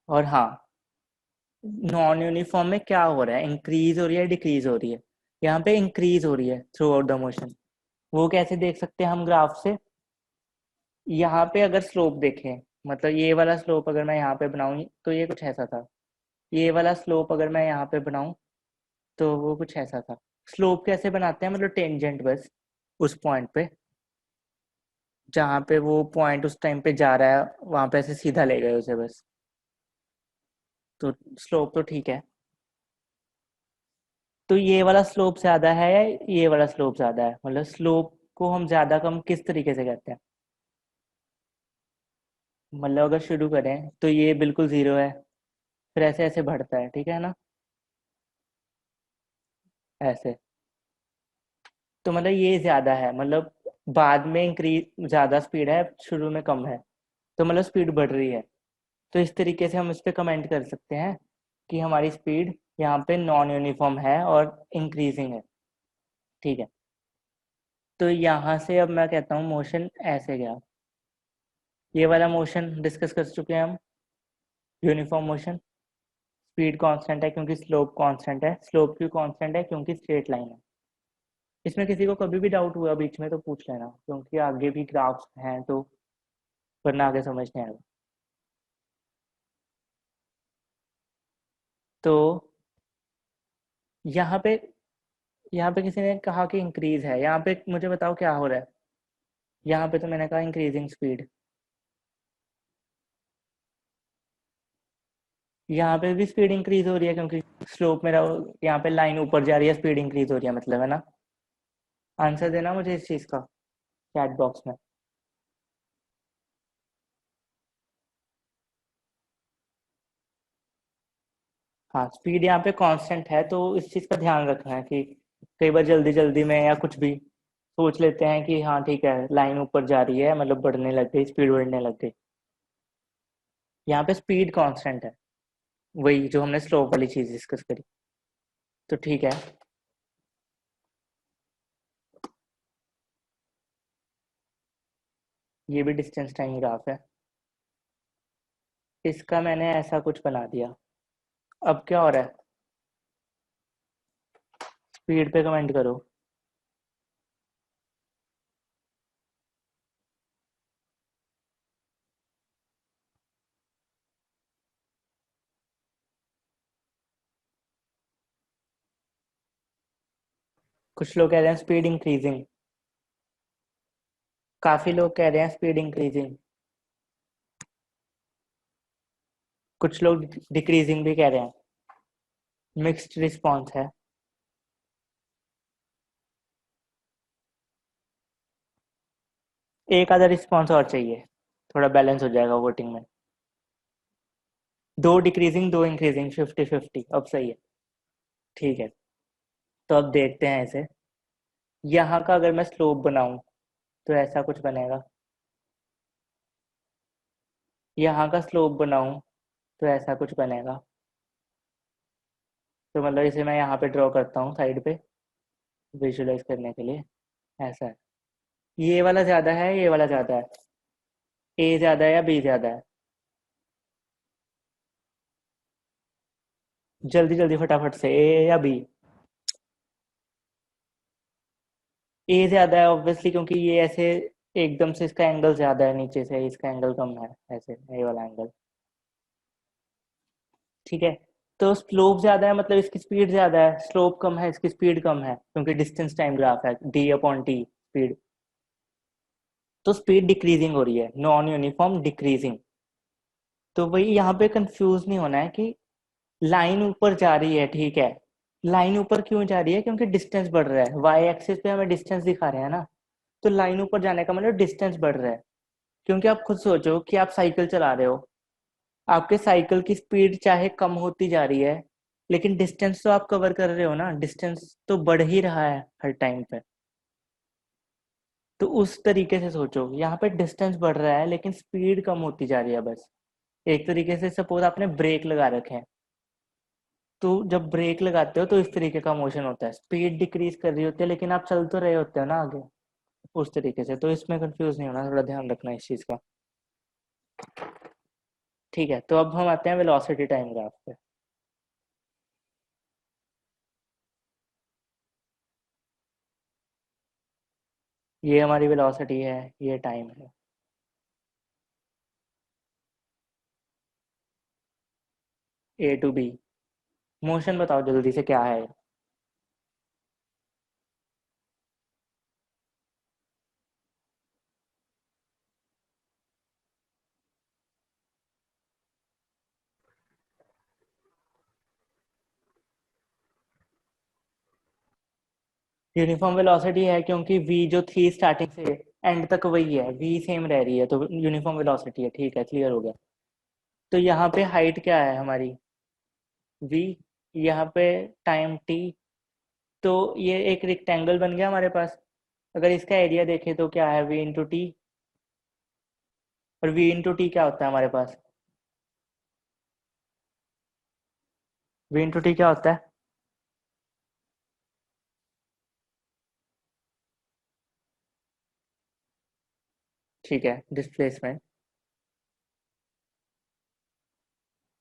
और हाँ, नॉन यूनिफॉर्म में क्या हो रहा है, इंक्रीज हो रही है, डिक्रीज हो रही है? यहाँ पे इंक्रीज हो रही है थ्रू आउट द मोशन। वो कैसे देख सकते हैं हम ग्राफ से? यहाँ पे अगर स्लोप देखें, मतलब ये वाला स्लोप अगर मैं यहाँ पे बनाऊँ तो ये कुछ ऐसा था। ये वाला स्लोप अगर मैं यहाँ पे बनाऊँ तो वो कुछ ऐसा था। स्लोप कैसे बनाते हैं, मतलब टेंजेंट बस उस पॉइंट पे, जहाँ पे वो पॉइंट उस टाइम पे जा रहा है, वहां पे ऐसे सीधा ले गए उसे बस। तो स्लोप तो ठीक है। तो ये वाला स्लोप ज्यादा है या ये वाला स्लोप ज्यादा है? मतलब स्लोप को हम ज्यादा कम किस तरीके से कहते हैं? मतलब अगर शुरू करें तो ये बिल्कुल जीरो है, फिर ऐसे ऐसे बढ़ता है, ठीक है ना, ऐसे। तो मतलब ये ज्यादा है, मतलब बाद में इंक्रीज ज्यादा स्पीड है, शुरू में कम है, तो मतलब स्पीड बढ़ रही है। तो इस तरीके से हम इस पे कमेंट कर सकते हैं कि हमारी स्पीड यहाँ पे नॉन यूनिफॉर्म है और इंक्रीजिंग है। ठीक है, तो यहाँ से अब मैं कहता हूँ मोशन ऐसे गया। ये वाला मोशन डिस्कस कर चुके हैं हम, यूनिफॉर्म मोशन। स्पीड कांस्टेंट है क्योंकि स्लोप कांस्टेंट है। स्लोप क्यों कांस्टेंट है? क्योंकि स्ट्रेट लाइन है। इसमें किसी को कभी भी डाउट हुआ बीच में तो पूछ लेना, क्योंकि आगे भी ग्राफ्स हैं तो वरना आगे समझ नहीं आएगा। तो यहाँ पे किसी ने कहा कि इंक्रीज है। यहाँ पे मुझे बताओ क्या हो रहा है। यहाँ पे तो मैंने कहा इंक्रीजिंग स्पीड, यहाँ पे भी स्पीड इंक्रीज हो रही है क्योंकि स्लोप मेरा यहाँ पे लाइन ऊपर जा रही है, स्पीड इंक्रीज हो रही है, मतलब है ना। आंसर देना मुझे इस चीज का चैट बॉक्स में। हाँ, स्पीड यहाँ पे कांस्टेंट है, तो इस चीज का ध्यान रखना है कि कई बार जल्दी जल्दी में या कुछ भी सोच लेते हैं कि हाँ ठीक है लाइन ऊपर जा रही है, मतलब बढ़ने लग गई, स्पीड बढ़ने लग गई। यहाँ पे स्पीड कांस्टेंट है, वही जो हमने स्लोप वाली चीज डिस्कस करी। तो ठीक है, ये भी डिस्टेंस टाइम ग्राफ है। इसका मैंने ऐसा कुछ बना दिया। अब क्या हो रहा है, स्पीड पे कमेंट करो। कुछ लोग कह रहे हैं स्पीड इंक्रीजिंग, काफी लोग कह रहे हैं स्पीड इंक्रीजिंग, कुछ लोग डिक्रीजिंग भी कह रहे हैं। मिक्स्ड रिस्पॉन्स है। एक आधा रिस्पॉन्स और चाहिए, थोड़ा बैलेंस हो जाएगा वोटिंग में। दो डिक्रीजिंग दो इंक्रीजिंग, 50-50, अब सही है। ठीक है, तो अब देखते हैं इसे। यहाँ का अगर मैं स्लोप बनाऊं तो ऐसा कुछ बनेगा। यहाँ का स्लोप बनाऊं तो ऐसा कुछ बनेगा। तो मतलब इसे मैं यहाँ पे ड्रॉ करता हूँ साइड पे विजुलाइज करने के लिए। ऐसा है, ये वाला ज़्यादा है, ये वाला ज़्यादा है। ए ज़्यादा है या बी ज़्यादा है? जल्दी जल्दी फटाफट से, ए या बी? ए ज़्यादा है ऑब्वियसली, क्योंकि ये ऐसे एकदम से इसका एंगल ज़्यादा है, नीचे से इसका एंगल कम है, ऐसे ये वाला एंगल। ठीक है, तो स्लोप ज़्यादा है मतलब इसकी स्पीड ज़्यादा है, स्लोप कम है इसकी स्पीड कम है, क्योंकि डिस्टेंस टाइम ग्राफ है, डी अपॉन टी स्पीड। तो स्पीड डिक्रीजिंग हो रही है, नॉन यूनिफॉर्म डिक्रीजिंग। तो वही यहाँ पे कंफ्यूज नहीं होना है कि लाइन ऊपर जा रही है, ठीक है। लाइन ऊपर क्यों जा रही है? क्योंकि डिस्टेंस बढ़ रहा है, वाई एक्सिस पे हमें डिस्टेंस दिखा रहे हैं ना। तो लाइन ऊपर जाने का मतलब डिस्टेंस बढ़ रहा है। क्योंकि आप खुद सोचो कि आप साइकिल चला रहे हो, आपके साइकिल की स्पीड चाहे कम होती जा रही है, लेकिन डिस्टेंस तो आप कवर कर रहे हो ना, डिस्टेंस तो बढ़ ही रहा है हर टाइम पे। तो उस तरीके से सोचो, यहाँ पे डिस्टेंस बढ़ रहा है लेकिन स्पीड कम होती जा रही है बस। एक तरीके से सपोज आपने ब्रेक लगा रखे हैं, तो जब ब्रेक लगाते हो तो इस तरीके का मोशन होता है, स्पीड डिक्रीज कर रही होती है लेकिन आप चल तो रहे होते हो ना आगे, उस तरीके से। तो इसमें कंफ्यूज नहीं होना, थोड़ा ध्यान रखना इस चीज का। ठीक है, तो अब हम आते हैं वेलोसिटी टाइम ग्राफ पे। ये हमारी वेलोसिटी है, ये टाइम है। ए टू बी। मोशन बताओ जल्दी से क्या है। यूनिफॉर्म वेलोसिटी है क्योंकि वी जो थी स्टार्टिंग से एंड तक वही है, वी सेम रह रही है, तो यूनिफॉर्म वेलोसिटी है। ठीक है, क्लियर हो गया। तो यहाँ पे हाइट क्या है हमारी? वी। यहाँ पे टाइम टी। तो ये एक रेक्टेंगल बन गया हमारे पास। अगर इसका एरिया देखें तो क्या है, वी इंटू टी। और वी इंटू टी क्या होता है हमारे पास? V इंटू टी क्या होता है? ठीक है, डिस्प्लेसमेंट।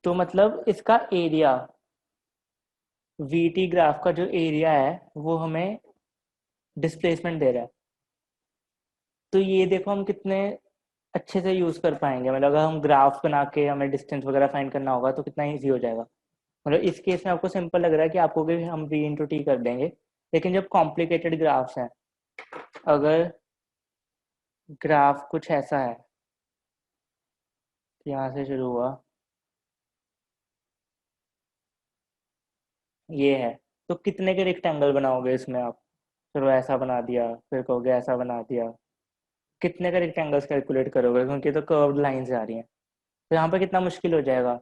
तो मतलब इसका एरिया, वी टी ग्राफ का जो एरिया है वो हमें डिस्प्लेसमेंट दे रहा है। तो ये देखो हम कितने अच्छे से यूज़ कर पाएंगे, मतलब अगर हम ग्राफ बना के हमें डिस्टेंस वगैरह फाइंड करना होगा तो कितना ईजी हो जाएगा। मतलब इस केस में आपको सिंपल लग रहा है कि आपको भी हम वी इंटू टी कर देंगे, लेकिन जब कॉम्प्लिकेटेड ग्राफ्स हैं, अगर ग्राफ कुछ ऐसा है कि यहाँ से शुरू हुआ, ये है, तो कितने के रेक्टेंगल बनाओगे इसमें आप? चलो ऐसा बना दिया, फिर कहोगे ऐसा बना दिया, कितने का रेक्टेंगल्स कैलकुलेट करोगे, क्योंकि तो कर्व्ड लाइंस आ रही हैं, तो यहाँ पे कितना मुश्किल हो जाएगा।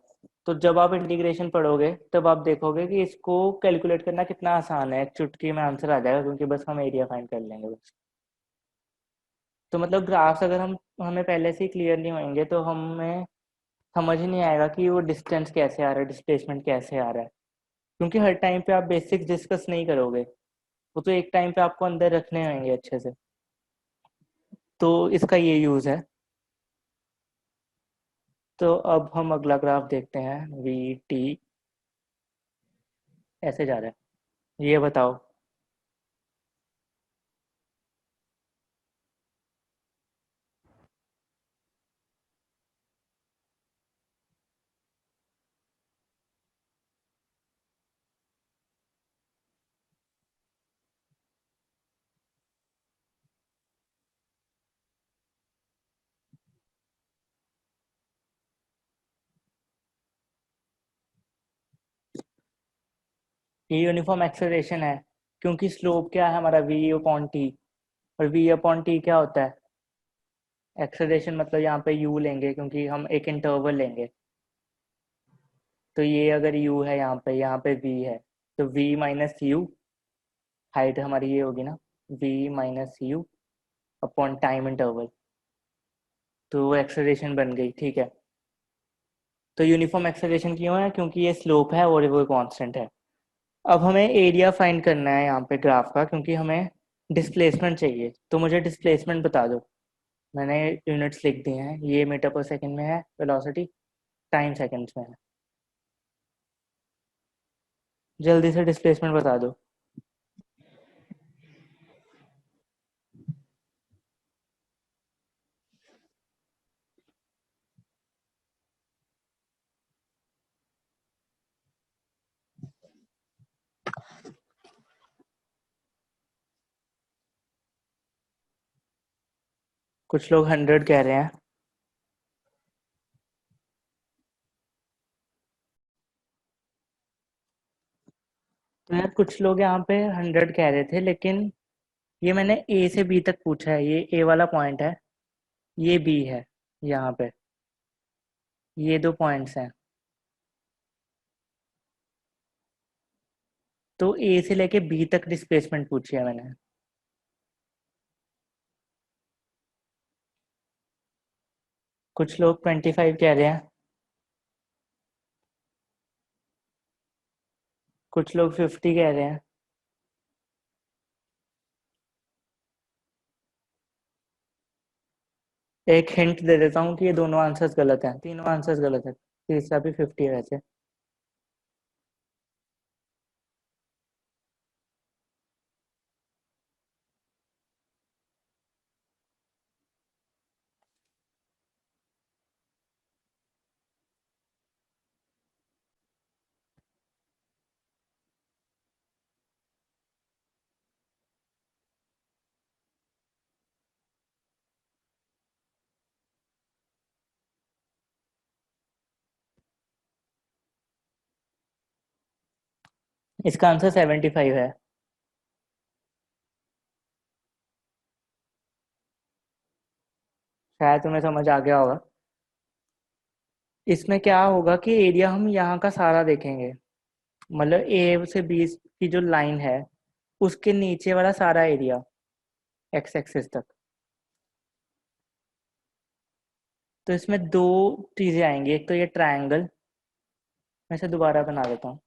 तो जब आप इंटीग्रेशन पढ़ोगे तब आप देखोगे कि इसको कैलकुलेट करना कितना आसान है, एक चुटकी में आंसर आ जाएगा, क्योंकि बस हम एरिया फाइंड कर लेंगे बस। तो मतलब ग्राफ्स अगर हम हमें पहले से ही क्लियर नहीं होंगे तो हमें समझ ही नहीं आएगा कि वो डिस्टेंस कैसे आ रहा है, डिस्प्लेसमेंट कैसे आ रहा है, क्योंकि हर टाइम पे आप बेसिक्स डिस्कस नहीं करोगे, वो तो एक टाइम पे आपको अंदर रखने होंगे अच्छे से। तो इसका ये यूज़ है। तो अब हम अगला ग्राफ देखते हैं, वी टी ऐसे जा रहा है, ये बताओ। ये यूनिफॉर्म एक्सेलरेशन है, क्योंकि स्लोप क्या है हमारा, वी अपॉन टी, और वी अपॉन टी क्या होता है? एक्सेलरेशन। मतलब यहाँ पे यू लेंगे क्योंकि हम एक इंटरवल लेंगे, तो ये अगर यू है यहाँ पे वी है, तो वी माइनस यू, हाइट हमारी ये होगी ना, V minus U upon time interval, तो वो एक्सेलरेशन बन गई। ठीक है, तो यूनिफॉर्म एक्सेलरेशन क्यों है? क्योंकि ये स्लोप है और वो कांस्टेंट है। अब हमें एरिया फाइंड करना है यहाँ पे ग्राफ का, क्योंकि हमें डिस्प्लेसमेंट चाहिए, तो मुझे डिस्प्लेसमेंट बता दो। मैंने यूनिट्स लिख दिए हैं, ये मीटर पर सेकंड में है वेलोसिटी, टाइम सेकंड्स में है। जल्दी से डिस्प्लेसमेंट बता दो। कुछ लोग 100 कह रहे हैं। तो यार कुछ लोग यहाँ पे 100 कह रहे थे, लेकिन ये मैंने ए से बी तक पूछा है, ये ए वाला पॉइंट है, ये बी है, यहाँ पे ये दो पॉइंट्स हैं। तो ए से लेके बी तक डिस्प्लेसमेंट पूछी है मैंने। कुछ लोग 25 कह रहे हैं, कुछ लोग 50 कह रहे हैं। एक हिंट दे देता हूँ कि ये दोनों आंसर्स गलत हैं, तीनों आंसर्स गलत है, तीसरा भी 50 है वैसे। इसका आंसर 75 है। शायद तुम्हें समझ आ गया होगा। इसमें क्या होगा कि एरिया हम यहाँ का सारा देखेंगे, मतलब ए से बी की जो लाइन है उसके नीचे वाला सारा एरिया, एक्स एक्सिस तक। तो इसमें दो चीज़ें आएंगी, एक तो ये ट्रायंगल, मैं इसे दोबारा बना देता हूँ।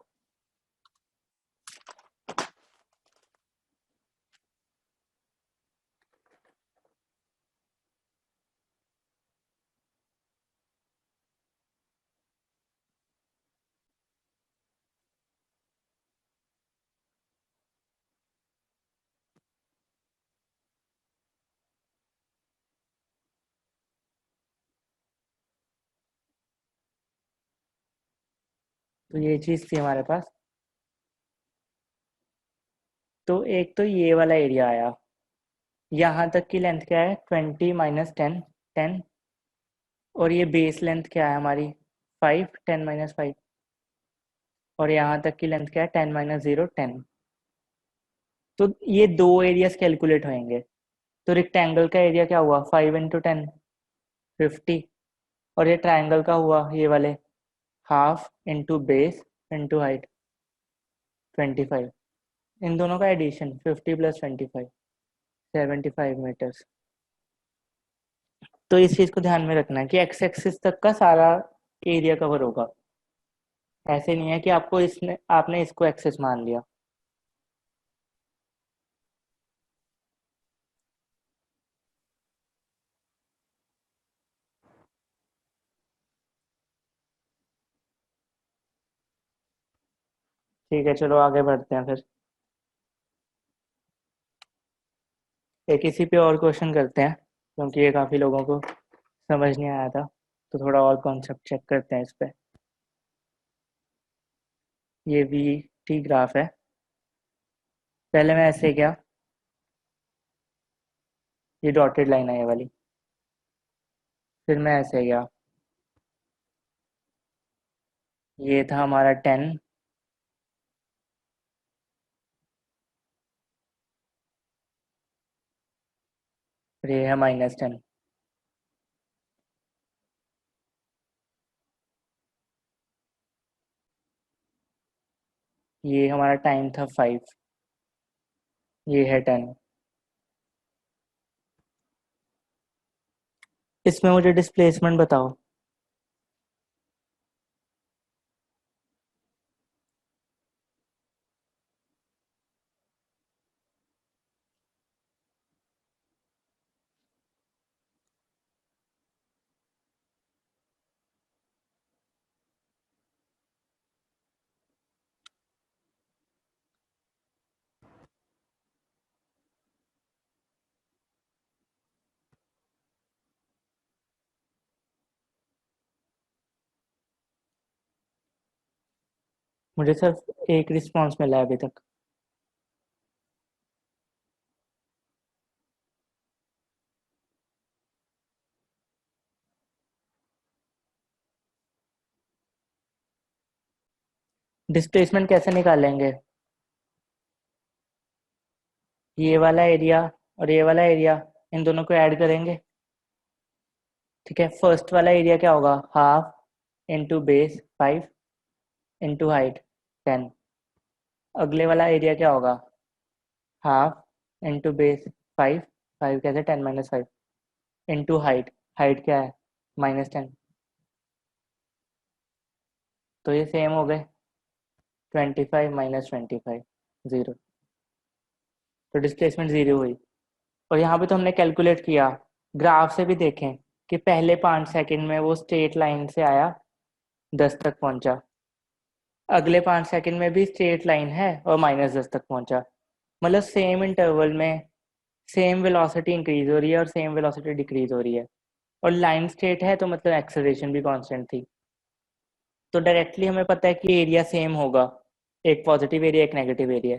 तो ये चीज़ थी हमारे पास। तो एक तो ये वाला एरिया आया, यहाँ तक की लेंथ क्या है 20 माइनस 10, 10। और ये बेस लेंथ क्या है हमारी 5, 10 माइनस 5। और यहाँ तक की लेंथ क्या है 10 माइनस 0, 10। तो ये दो एरियाज कैलकुलेट होंगे। तो रेक्टेंगल का एरिया क्या हुआ 5 इंटू 10, 50। और ये ट्राइंगल का हुआ ये वाले half into base into height 25। इन दोनों का एडिशन 50 प्लस 25, 75 मीटर्स। तो इस चीज़ को ध्यान में रखना है कि एक्स एक्सिस तक का सारा एरिया कवर होगा। ऐसे नहीं है कि आपने इसको एक्सेस मान लिया। ठीक है, चलो आगे बढ़ते हैं फिर। एक इसी पे और क्वेश्चन करते हैं, क्योंकि ये काफ़ी लोगों को समझ नहीं आया था। तो थोड़ा और कॉन्सेप्ट चेक करते हैं इस पे। ये वी टी ग्राफ है। पहले मैं ऐसे गया, ये डॉटेड लाइन है ये वाली। फिर मैं ऐसे गया, ये था हमारा 10। फिर ये है -10। ये हमारा टाइम था 5। ये है 10। इसमें मुझे डिस्प्लेसमेंट बताओ। मुझे सिर्फ एक रिस्पॉन्स मिला है अभी तक। डिस्प्लेसमेंट कैसे निकालेंगे? ये वाला एरिया और ये वाला एरिया, इन दोनों को ऐड करेंगे। ठीक है, फर्स्ट वाला एरिया क्या होगा, half into base 5 into height 10। अगले वाला एरिया क्या होगा, हाफ इंटू बेस 5, 5 कैसे 10 माइनस 5 इंटू हाइट। हाइट क्या है -10। तो ये सेम हो गए, 25 माइनस 25, 0। तो डिस्प्लेसमेंट 0 हुई। और यहाँ पे तो हमने कैलकुलेट किया, ग्राफ से भी देखें कि पहले 5 सेकंड में वो स्ट्रेट लाइन से आया, 10 तक पहुंचा। अगले 5 सेकंड में भी स्ट्रेट लाइन है और -10 तक पहुंचा। मतलब सेम इंटरवल में सेम वेलोसिटी इंक्रीज हो रही है और सेम वेलोसिटी डिक्रीज हो रही है। और लाइन स्ट्रेट है तो मतलब एक्सेलरेशन भी कांस्टेंट थी। तो डायरेक्टली हमें पता है कि एरिया सेम होगा, एक पॉजिटिव एरिया एक नेगेटिव एरिया।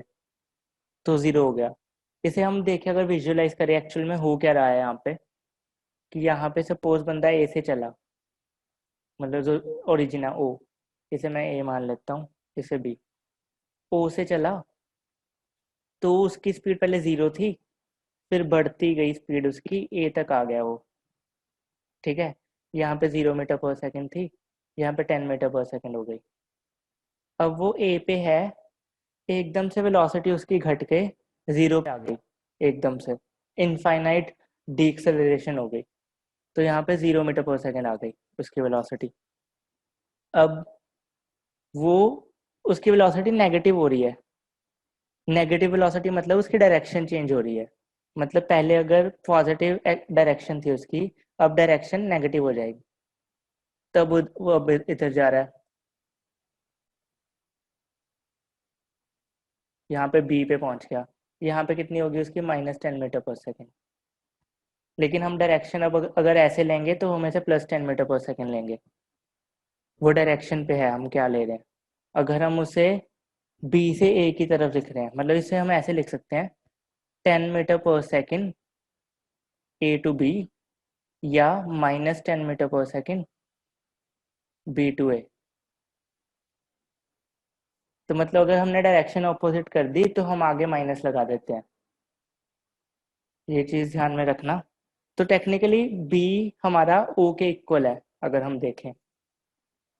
तो 0 हो गया। इसे हम देखें, अगर विजुअलाइज करें एक्चुअल में हो क्या रहा है यहाँ पे, कि यहाँ पे सपोज बंदा ए से चला, मतलब जो ओरिजिन है ओ, इसे मैं ए मान लेता हूँ, इसे बी। ओ से चला तो उसकी स्पीड पहले 0 थी, फिर बढ़ती गई स्पीड उसकी ए तक आ गया वो। ठीक है, यहाँ पे 0 मीटर पर सेकेंड थी, यहाँ पे 10 मीटर पर सेकेंड हो गई। अब वो ए पे है, एकदम से वेलोसिटी उसकी घट के 0 पे आ गई, एकदम से इनफाइनाइट डीएक्सेलरेशन हो गई। तो यहाँ पे 0 मीटर पर सेकेंड आ गई उसकी वेलोसिटी। अब वो उसकी वेलोसिटी नेगेटिव हो रही है। नेगेटिव वेलोसिटी मतलब उसकी डायरेक्शन चेंज हो रही है। मतलब पहले अगर पॉजिटिव डायरेक्शन थी उसकी, अब डायरेक्शन नेगेटिव हो जाएगी। तब वो अब इधर जा रहा है, यहाँ पे बी पे पहुंच गया। यहाँ पे कितनी होगी उसकी -10 मीटर पर सेकेंड। लेकिन हम डायरेक्शन अब अगर ऐसे लेंगे तो हम ऐसे +10 मीटर पर सेकेंड लेंगे। वो डायरेक्शन पे है हम क्या ले रहे हैं। अगर हम उसे बी से ए की तरफ लिख रहे हैं, मतलब इसे हम ऐसे लिख सकते हैं 10 metre per second A to B, या -10 metre per second B to ए। तो मतलब अगर हमने डायरेक्शन अपोजिट कर दी तो हम आगे माइनस लगा देते हैं, ये चीज़ ध्यान में रखना। तो टेक्निकली बी हमारा ओ के इक्वल है अगर हम देखें,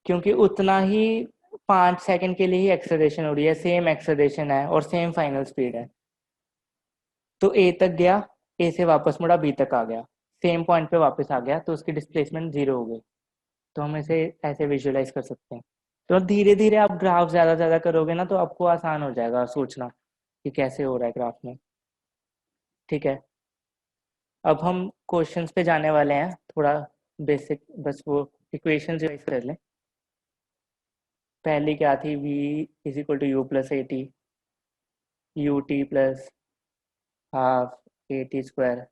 क्योंकि उतना ही 5 सेकंड के लिए ही एक्सेलरेशन हो रही है, सेम एक्सेलरेशन है और सेम फाइनल स्पीड है। तो ए तक गया, ए से वापस मुड़ा बी तक आ गया, सेम पॉइंट पे वापस आ गया, तो उसकी डिस्प्लेसमेंट 0 हो गई। तो हम इसे ऐसे विजुअलाइज कर सकते हैं। तो धीरे धीरे आप ग्राफ ज़्यादा ज़्यादा करोगे ना, तो आपको आसान हो जाएगा सोचना कि कैसे हो रहा है ग्राफ में। ठीक है, अब हम क्वेश्चंस पे जाने वाले हैं, थोड़ा बेसिक बस वो इक्वेशंस रिवाइज कर लें। पहली क्या थी, v is equal to U plus A T, U T plus half A T square,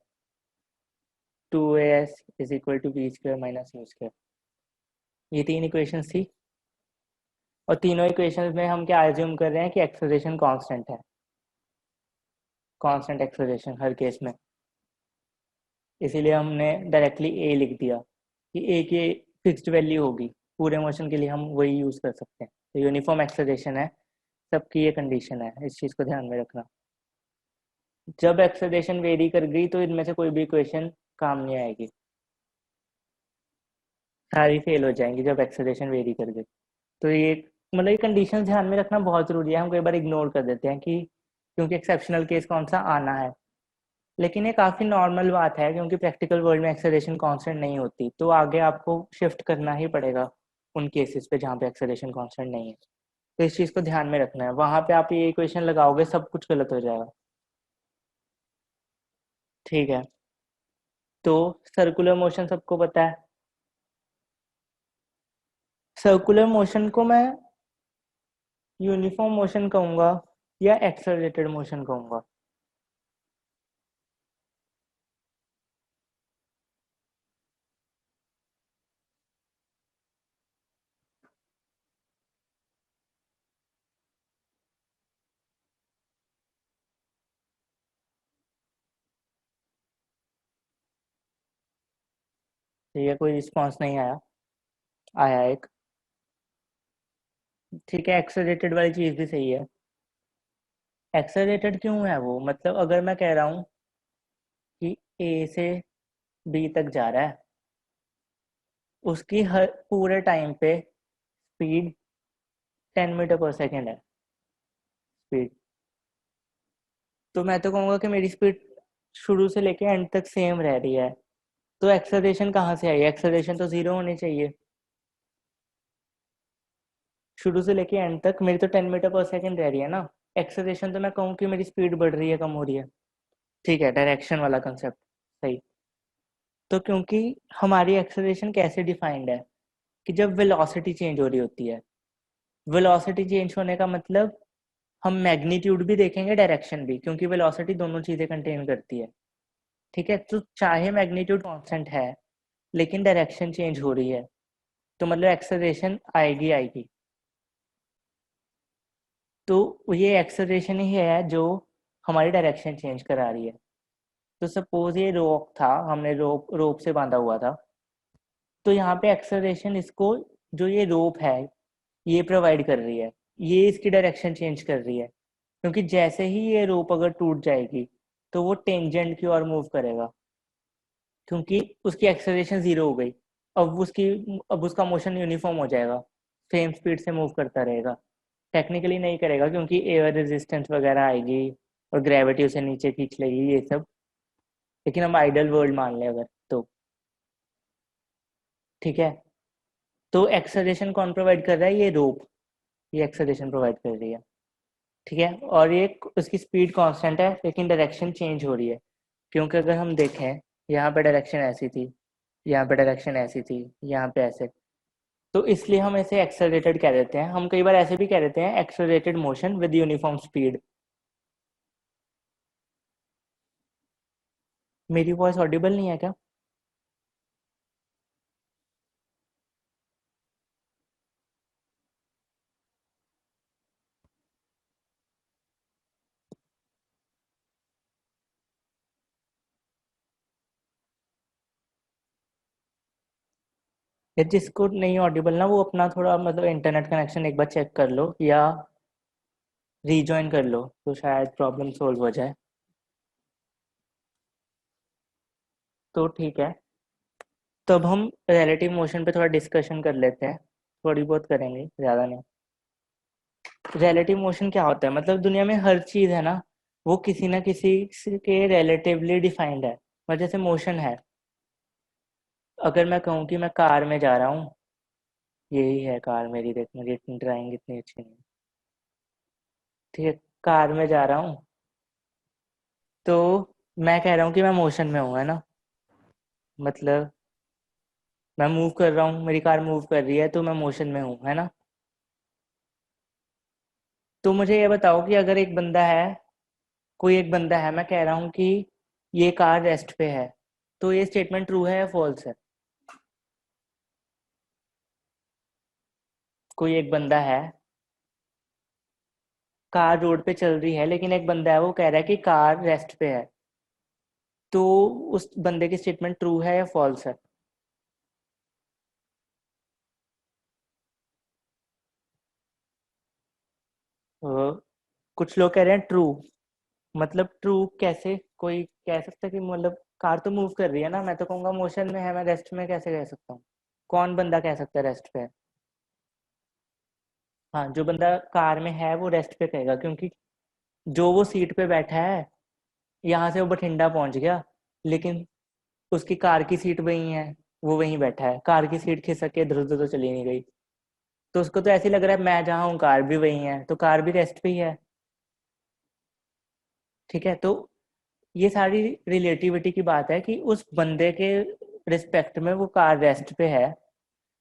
2as is equal to B square minus U square. ये 3 इक्वेशंस थी, और तीनों इक्वेशंस में हम क्या एज्यूम कर रहे हैं कि एक्सेलरेशन कांस्टेंट है, कांस्टेंट एक्सेलरेशन हर केस में। इसीलिए हमने डायरेक्टली ए लिख दिया कि ए की फिक्स्ड वैल्यू होगी, पूरे मोशन के लिए हम वही यूज़ कर सकते हैं। तो यूनिफॉर्म एक्सेलरेशन है, सबकी ये कंडीशन है, इस चीज़ को ध्यान में रखना। जब एक्सेलरेशन वेरी कर गई तो इनमें से कोई भी इक्वेशन काम नहीं आएगी, सारी फेल हो जाएंगी जब एक्सेलरेशन वेरी कर गई। तो ये मतलब ये कंडीशन ध्यान में रखना बहुत ज़रूरी है, हम कई बार इग्नोर कर देते हैं कि क्योंकि एक्सेप्शनल केस कौन सा आना है। लेकिन ये काफ़ी नॉर्मल बात है, क्योंकि प्रैक्टिकल वर्ल्ड में एक्सेलरेशन कांस्टेंट नहीं होती, तो आगे आपको शिफ्ट करना ही पड़ेगा उन केसेस पे जहाँ पे एक्सेलरेशन कांस्टेंट नहीं है। तो इस चीज़ को ध्यान में रखना है, वहाँ पे आप ये इक्वेशन लगाओगे सब कुछ गलत हो जाएगा। ठीक है, तो सर्कुलर मोशन सबको पता है। सर्कुलर मोशन को मैं यूनिफॉर्म मोशन कहूँगा या एक्सेलरेटेड मोशन कहूँगा। ठीक है, कोई रिस्पॉन्स नहीं आया, आया एक। ठीक है, एक्सेलरेटेड वाली चीज़ भी सही है। एक्सेलरेटेड क्यों है वो, मतलब अगर मैं कह रहा हूँ कि ए से बी तक जा रहा है, उसकी हर पूरे टाइम पे स्पीड 10 मीटर पर सेकेंड है स्पीड। तो मैं तो कहूँगा कि मेरी स्पीड शुरू से लेके एंड तक सेम रह रही है, तो एक्सेलरेशन कहाँ से आई, एक्सेलरेशन तो 0 होनी चाहिए। शुरू से लेके एंड तक मेरी तो 10 मीटर पर सेकेंड रह रही है ना, एक्सेलरेशन तो मैं कहूँ कि मेरी स्पीड बढ़ रही है, कम हो रही है। ठीक है, डायरेक्शन वाला कंसेप्ट सही। तो क्योंकि हमारी एक्सेलरेशन कैसे डिफाइंड है कि जब वेलोसिटी चेंज हो रही होती है, वेलोसिटी चेंज होने का मतलब हम मैग्नीट्यूड भी देखेंगे, डायरेक्शन भी, क्योंकि वेलोसिटी दोनों चीज़ें कंटेन करती है। ठीक है, तो चाहे मैग्नीट्यूड कांस्टेंट है लेकिन डायरेक्शन चेंज हो रही है, तो मतलब एक्सेलरेशन आएगी आएगी। तो ये एक्सेलरेशन ही है जो हमारी डायरेक्शन चेंज करा रही है। तो सपोज ये रोप था, हमने रोप रोप से बांधा हुआ था, तो यहाँ पे एक्सेलरेशन इसको, जो ये रोप है ये प्रोवाइड कर रही है, ये इसकी डायरेक्शन चेंज कर रही है, क्योंकि जैसे ही ये रोप अगर टूट जाएगी तो वो टेंजेंट की ओर मूव करेगा, क्योंकि उसकी एक्सेलरेशन 0 हो गई। अब उसका मोशन यूनिफॉर्म हो जाएगा, सेम स्पीड से मूव करता रहेगा। टेक्निकली नहीं करेगा क्योंकि एयर रेजिस्टेंस वगैरह आएगी और ग्रेविटी उसे नीचे खींच लेगी, ये सब। लेकिन हम आइडल वर्ल्ड मान लें अगर, तो ठीक है। तो एक्सेलरेशन कौन प्रोवाइड कर रहा है, ये रोप, ये एक्सेलरेशन प्रोवाइड कर रही है। ठीक है, और ये उसकी स्पीड कांस्टेंट है लेकिन डायरेक्शन चेंज हो रही है, क्योंकि अगर हम देखें यहाँ पे डायरेक्शन ऐसी थी, यहाँ पे डायरेक्शन ऐसी थी, यहाँ पे ऐसे, तो इसलिए हम इसे एक्सेलरेटेड कह देते हैं। हम कई बार ऐसे भी कह देते हैं accelerated motion with uniform speed. मेरी वॉइस ऑडिबल नहीं है क्या? या जिसको नहीं ऑडिबल ना, वो अपना थोड़ा मतलब इंटरनेट कनेक्शन एक बार चेक कर लो या रीजॉइन कर लो, तो शायद प्रॉब्लम सोल्व हो जाए। तो ठीक है, तो अब हम रिलेटिव मोशन पे थोड़ा डिस्कशन कर लेते हैं, थोड़ी बहुत करेंगे, ज़्यादा नहीं। रिलेटिव मोशन क्या होता है, मतलब दुनिया में हर चीज़ है ना, वो किसी ना किसी के रिलेटिवली डिफाइंड है। और जैसे मोशन है, अगर मैं कहूँ कि मैं कार में जा रहा हूँ, यही है कार मेरी, देख मेरी ड्राइंग इतनी अच्छी नहीं है, ठीक है, कार में जा रहा हूँ, तो मैं कह रहा हूँ कि मैं मोशन में हूँ, है ना, मतलब मैं मूव कर रहा हूँ, मेरी कार मूव कर रही है, तो मैं मोशन में हूँ, है ना। तो मुझे ये बताओ कि अगर एक बंदा है, कोई एक बंदा है, मैं कह रहा हूँ कि ये कार रेस्ट पे है, तो ये स्टेटमेंट ट्रू है या फॉल्स है। कोई एक बंदा है, कार रोड पे चल रही है, लेकिन एक बंदा है वो कह रहा है कि कार रेस्ट पे है, तो उस बंदे की स्टेटमेंट ट्रू है या फॉल्स है। अ, कुछ लोग कह रहे हैं ट्रू। मतलब ट्रू कैसे कोई कह सकता है कि मतलब कार तो मूव कर रही है ना, मैं तो कहूँगा मोशन में है, मैं रेस्ट में कैसे कह सकता हूँ। कौन बंदा कह सकता है रेस्ट पे है। हाँ, जो बंदा कार में है वो रेस्ट पे कहेगा, क्योंकि जो वो सीट पे बैठा है, यहाँ से वो बठिंडा पहुंच गया, लेकिन उसकी कार की सीट वही है, वो वहीं बैठा है, कार की सीट खिसक के इधर उधर तो चली नहीं गई, तो उसको तो ऐसे ही लग रहा है मैं जहाँ हूँ कार भी वही है, तो कार भी रेस्ट पे ही है। ठीक है, तो ये सारी रिलेटिविटी की बात है कि उस बंदे के रिस्पेक्ट में वो कार रेस्ट पे है,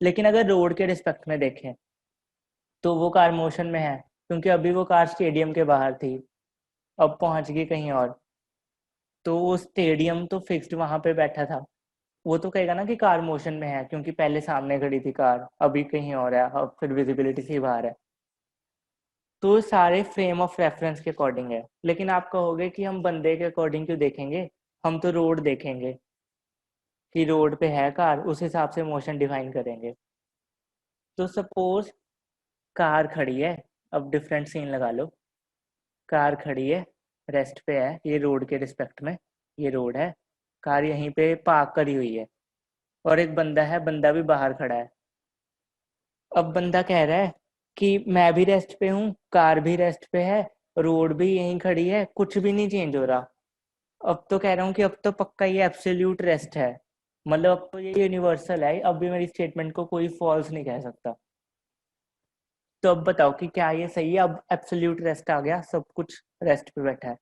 लेकिन अगर रोड के रिस्पेक्ट में देखें तो वो कार मोशन में है, क्योंकि अभी वो कार स्टेडियम के बाहर थी, अब पहुंच गई कहीं और, तो वो स्टेडियम तो फिक्स्ड वहां पे बैठा था, वो तो कहेगा ना कि कार मोशन में है, क्योंकि पहले सामने खड़ी थी कार, अभी कहीं और है, अब फिर विजिबिलिटी से बाहर है। तो सारे फ्रेम ऑफ रेफरेंस के अकॉर्डिंग है, लेकिन आप कहोगे कि हम बंदे के अकॉर्डिंग क्यों देखेंगे, हम तो रोड देखेंगे कि रोड पे है कार, उस हिसाब से मोशन डिफाइन करेंगे। तो सपोज कार खड़ी है, अब डिफरेंट सीन लगा लो, कार खड़ी है, रेस्ट पे है, ये रोड के रिस्पेक्ट में, ये रोड है, कार यहीं पे पार्क करी हुई है, और एक बंदा है, बंदा भी बाहर खड़ा है। अब बंदा कह रहा है कि मैं भी रेस्ट पे हूँ, कार भी रेस्ट पे है, रोड भी यहीं खड़ी है, कुछ भी नहीं चेंज हो रहा। अब तो कह रहा हूँ कि अब तो पक्का ये एब्सोल्यूट रेस्ट है, मतलब अब तो ये यूनिवर्सल है, अब भी मेरी स्टेटमेंट को कोई फॉल्स नहीं कह सकता। तो अब बताओ कि क्या ये सही है, अब एब्सोल्यूट रेस्ट आ गया, सब कुछ रेस्ट पे बैठा है,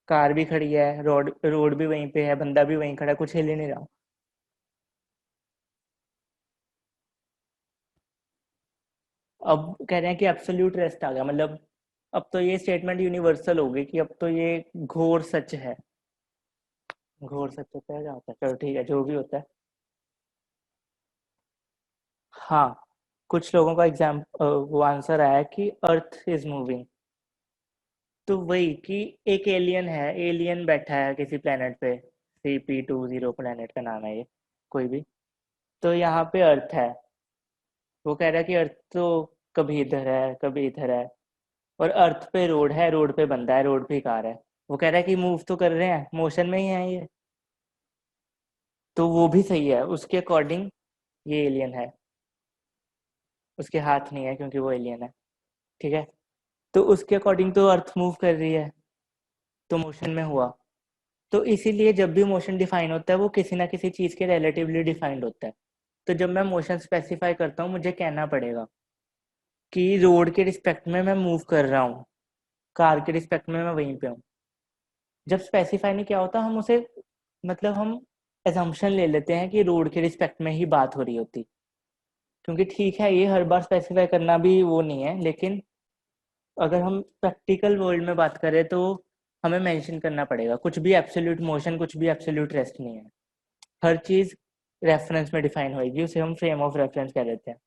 कार भी खड़ी है, रोड रोड भी वहीं पे है, बंदा भी वहीं खड़ा है, कुछ हिल ही नहीं रहा। अब कह रहे हैं कि एब्सोल्यूट रेस्ट आ गया, मतलब अब तो ये स्टेटमेंट यूनिवर्सल हो गई कि अब तो ये घोर सच है। घोर सच होता है क्या होता है, चलो ठीक है, जो भी होता है। हाँ, कुछ लोगों का एग्जाम वो आंसर आया कि अर्थ इज मूविंग। तो वही कि एक एलियन है, एलियन बैठा है किसी प्लेनेट पे, CP20 प्लेनेट का नाम है ये, कोई भी, तो यहाँ पे अर्थ है, वो कह रहा है कि अर्थ तो कभी इधर है कभी इधर है, और अर्थ पे रोड है, रोड पे बंदा है, रोड पे कार है, वो कह रहा है कि मूव तो कर रहे हैं, मोशन में ही है ये, तो वो भी सही है उसके अकॉर्डिंग, ये एलियन है, उसके हाथ नहीं है क्योंकि वो एलियन है। ठीक है, तो उसके अकॉर्डिंग तो अर्थ मूव कर रही है, तो मोशन में हुआ। तो इसीलिए जब भी मोशन डिफाइन होता है वो किसी ना किसी चीज़ के रिलेटिवली डिफाइंड होता है। तो जब मैं मोशन स्पेसिफाई करता हूँ, मुझे कहना पड़ेगा कि रोड के रिस्पेक्ट में मैं मूव कर रहा हूँ, कार के रिस्पेक्ट में मैं वहीं पे हूँ। जब स्पेसिफाई नहीं किया होता, हम उसे मतलब हम एजम्पशन ले लेते हैं कि रोड के रिस्पेक्ट में ही बात हो रही होती, क्योंकि ठीक है ये हर बार स्पेसिफाई करना भी वो नहीं है, लेकिन अगर हम प्रैक्टिकल वर्ल्ड में बात करें तो हमें मेंशन करना पड़ेगा, कुछ भी एब्सोल्यूट मोशन, कुछ भी एब्सोल्यूट रेस्ट नहीं है, हर चीज रेफरेंस में डिफाइन होगी, उसे हम फ्रेम ऑफ रेफरेंस कह देते हैं।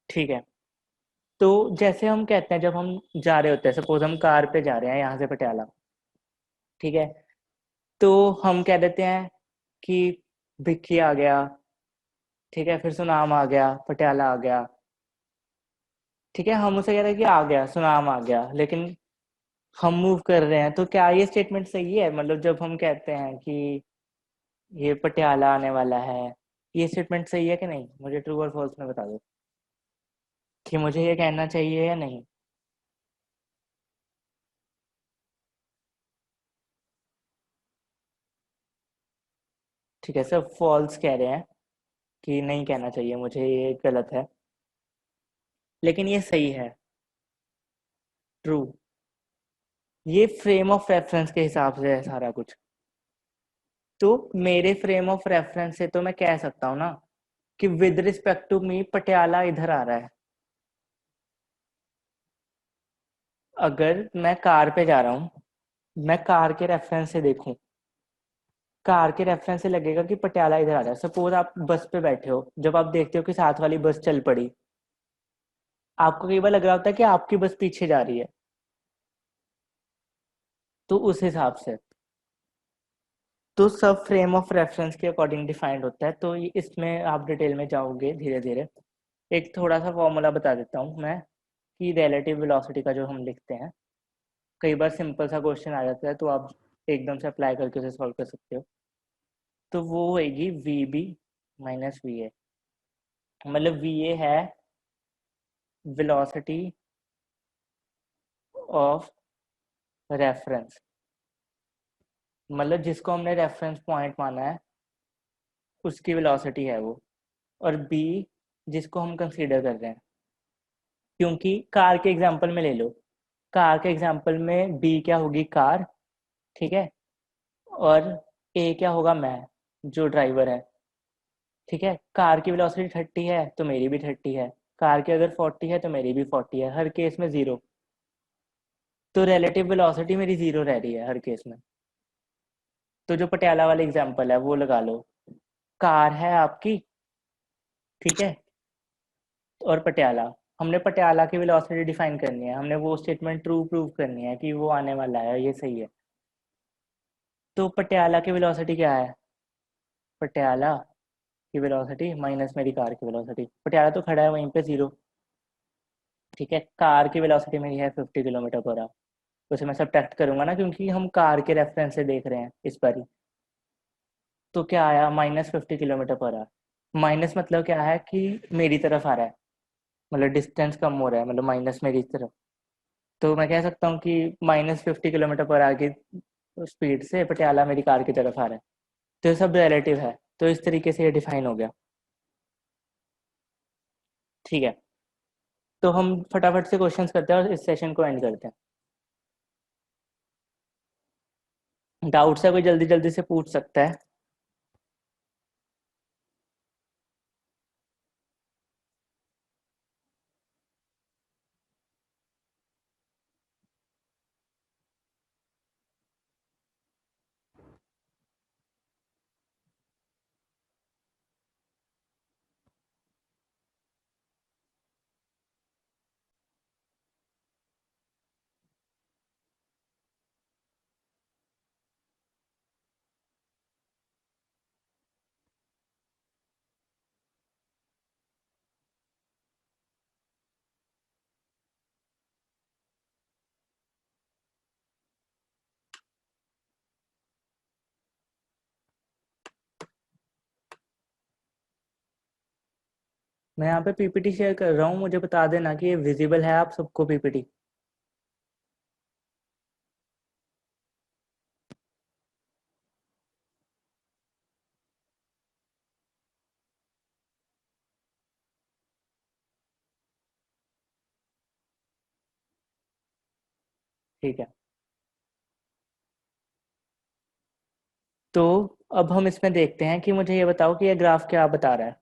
ठीक है, तो जैसे हम कहते हैं जब हम जा रहे होते हैं, सपोज हम कार पे जा रहे हैं यहाँ से पटियाला, ठीक है, तो हम कह देते हैं कि भिक्की आ गया, ठीक है, फिर सुनाम आ गया, पटियाला आ गया। ठीक है, हम उसे कह रहे हैं कि आ गया, सुनाम आ गया, लेकिन हम मूव कर रहे हैं, तो क्या ये स्टेटमेंट सही है? मतलब जब हम कहते हैं कि ये पटियाला आने वाला है, ये स्टेटमेंट सही है कि नहीं? मुझे ट्रू और फॉल्स में बता दो कि मुझे ये कहना चाहिए या नहीं। ठीक है, सब फॉल्स कह रहे हैं कि नहीं कहना चाहिए मुझे, ये गलत है, लेकिन ये सही है, ट्रू। ये फ्रेम ऑफ रेफरेंस के हिसाब से है सारा कुछ। तो मेरे फ्रेम ऑफ रेफरेंस से तो मैं कह सकता हूँ ना कि with respect to me Patiala इधर आ रहा है। अगर मैं कार पे जा रहा हूँ, मैं कार के रेफरेंस से देखूं, कार के रेफरेंस से लगेगा कि पटियाला इधर आ रहा है। सपोज आप बस पे बैठे हो, जब आप देखते हो कि साथ वाली बस चल पड़ी, आपको कई बार लग रहा होता है कि आपकी बस पीछे जा रही है, तो उस हिसाब से तो सब फ्रेम ऑफ रेफरेंस के अकॉर्डिंग डिफाइंड होता है। तो इसमें आप डिटेल में जाओगे धीरे धीरे। एक थोड़ा सा फॉर्मूला बता देता हूँ मैं कि रिलेटिव वेलोसिटी का जो हम लिखते हैं, कई बार सिंपल सा क्वेश्चन आ जाता है तो आप एकदम से अप्लाई करके उसे सॉल्व कर सकते हो। तो वो होगी V B minus V A. मतलब वी ए है वेलोसिटी ऑफ रेफरेंस, मतलब जिसको हमने रेफरेंस पॉइंट माना है उसकी वेलोसिटी है वो। और बी जिसको हम कंसीडर कर रहे हैं, क्योंकि कार के एग्जांपल में ले लो, कार के एग्जांपल में बी क्या होगी, कार। ठीक है, और ए क्या होगा, मैं जो ड्राइवर है। ठीक है, कार की वेलोसिटी 30 है तो मेरी भी 30 है, कार की अगर 40 है तो मेरी भी 40 है, हर केस में जीरो। तो रिलेटिव वेलोसिटी मेरी जीरो रह रही है हर केस में। तो जो पटियाला वाला एग्जांपल है वो लगा लो, कार है आपकी, ठीक है, और पटियाला। हमने पटियाला की वेलोसिटी डिफाइन करनी है, हमने वो स्टेटमेंट ट्रू प्रूव करनी है कि वो आने वाला है, ये सही है। तो पटियाला की वेलोसिटी क्या है, पटियाला की वेलोसिटी माइनस मेरी कार की वेलोसिटी, पटियाला तो खड़ा है वहीं पे जीरो। ठीक है, कार की वेलोसिटी मेरी है 50 किलोमीटर पर आवर, उसे मैं सब्ट्रैक्ट करूंगा ना, क्योंकि हम कार के रेफरेंस से देख रहे हैं इस बारी। तो क्या आया, -50 किलोमीटर पर आवर। माइनस मतलब क्या है कि मेरी तरफ आ रहा है, मतलब डिस्टेंस कम हो रहा है, मतलब माइनस मेरी तरफ। तो मैं कह सकता हूँ कि -50 किलोमीटर पर आवर की स्पीड से पटियाला मेरी कार की तरफ आ रहा है। तो ये सब रिलेटिव है, तो इस तरीके से ये डिफाइन हो गया। ठीक है, तो हम फटाफट से क्वेश्चंस करते हैं और इस सेशन को एंड करते हैं। डाउट्स है कोई जल्दी जल्दी से पूछ सकता है। मैं यहाँ पे पीपीटी शेयर कर रहा हूँ, मुझे बता देना कि ये विजिबल है आप सबको पीपीटी। ठीक है, तो अब हम इसमें देखते हैं कि मुझे ये बताओ कि ये ग्राफ क्या बता रहा है।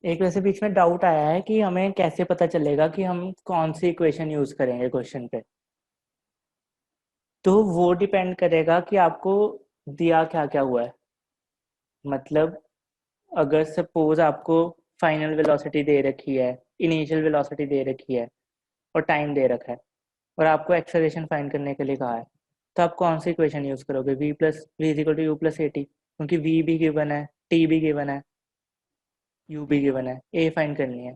एक वैसे बीच में डाउट आया है कि हमें कैसे पता चलेगा कि हम कौन सी इक्वेशन यूज करेंगे क्वेश्चन पे। तो वो डिपेंड करेगा कि आपको दिया क्या क्या हुआ है। मतलब अगर सपोज आपको फाइनल वेलोसिटी दे रखी है, इनिशियल वेलोसिटी दे रखी है और टाइम दे रखा है, और आपको एक्सेलरेशन फाइंड करने के लिए कहा है, तो आप कौन सी इक्वेशन यूज करोगे? V is equal to U plus A T, क्योंकि वी भी गिवन है, टी भी गिवन है, यू भी गिवन है, ए फाइंड करनी है।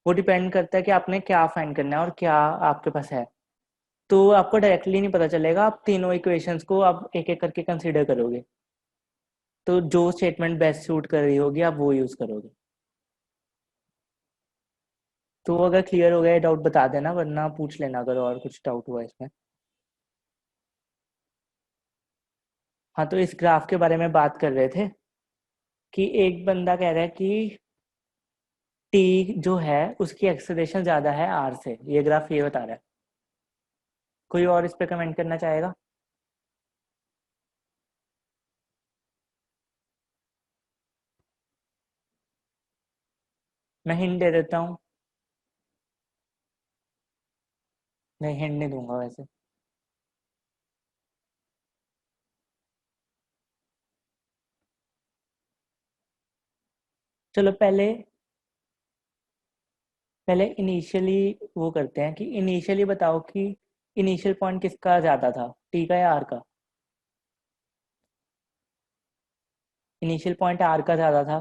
वो डिपेंड करता है कि आपने क्या फाइंड करना है और क्या आपके पास है। तो आपको डायरेक्टली नहीं पता चलेगा, आप तीनों इक्वेशंस को आप एक एक करके कंसीडर करोगे। तो जो स्टेटमेंट बेस्ट सूट कर रही होगी आप वो यूज करोगे। तो अगर क्लियर हो गया डाउट बता देना, वरना पूछ लेना अगर और कुछ डाउट हुआ इसमें। हाँ, तो इस ग्राफ के बारे में बात कर रहे थे कि एक बंदा कह रहा है कि टी जो है उसकी एक्सेलरेशन ज्यादा है आर से, ये ग्राफ ये बता रहा है। कोई और इस पे कमेंट करना चाहेगा? मैं हिंट दे देता हूँ। नहीं, हिंट नहीं दूंगा वैसे। चलो पहले पहले इनिशियली वो करते हैं कि इनिशियली बताओ कि इनिशियल पॉइंट किसका ज्यादा था, टी का या आर का? इनिशियल पॉइंट आर का ज्यादा था।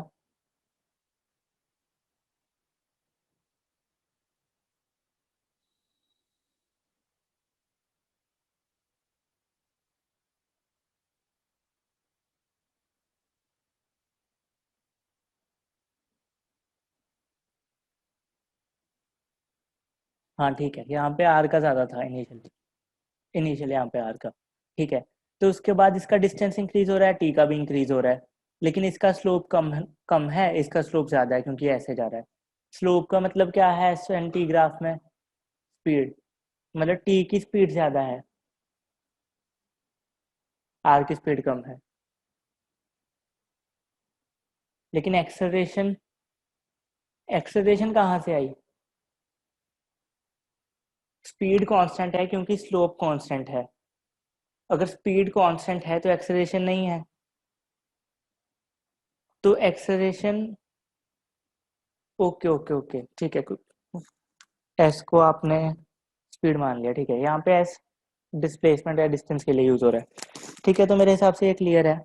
हाँ ठीक है, यहाँ पे आर का ज्यादा था इनिशियली। इनिशियली यहाँ पे आर का। ठीक है। तो उसके बाद इसका डिस्टेंस इंक्रीज हो रहा है, टी का भी इंक्रीज हो रहा है। लेकिन इसका स्लोप कम है, इसका स्लोप ज्यादा है क्योंकि ऐसे जा रहा है। स्लोप का मतलब क्या है एस एन टी ग्राफ में? स्पीड। मतलब टी की स्पीड ज्यादा है, आर की स्पीड कम है। लेकिन एक्सेलरेशन, एक्सेलरेशन कहाँ से आई? स्पीड कांस्टेंट है क्योंकि स्लोप कांस्टेंट है। अगर स्पीड कांस्टेंट है तो एक्सेलरेशन नहीं है। तो एक्सेलरेशन, ओके ओके ओके ठीक है। एस को आपने स्पीड मान लिया, ठीक है। यहाँ पे एस डिस्प्लेसमेंट या डिस्टेंस के लिए यूज हो रहा है। ठीक है, तो मेरे हिसाब से ये क्लियर है।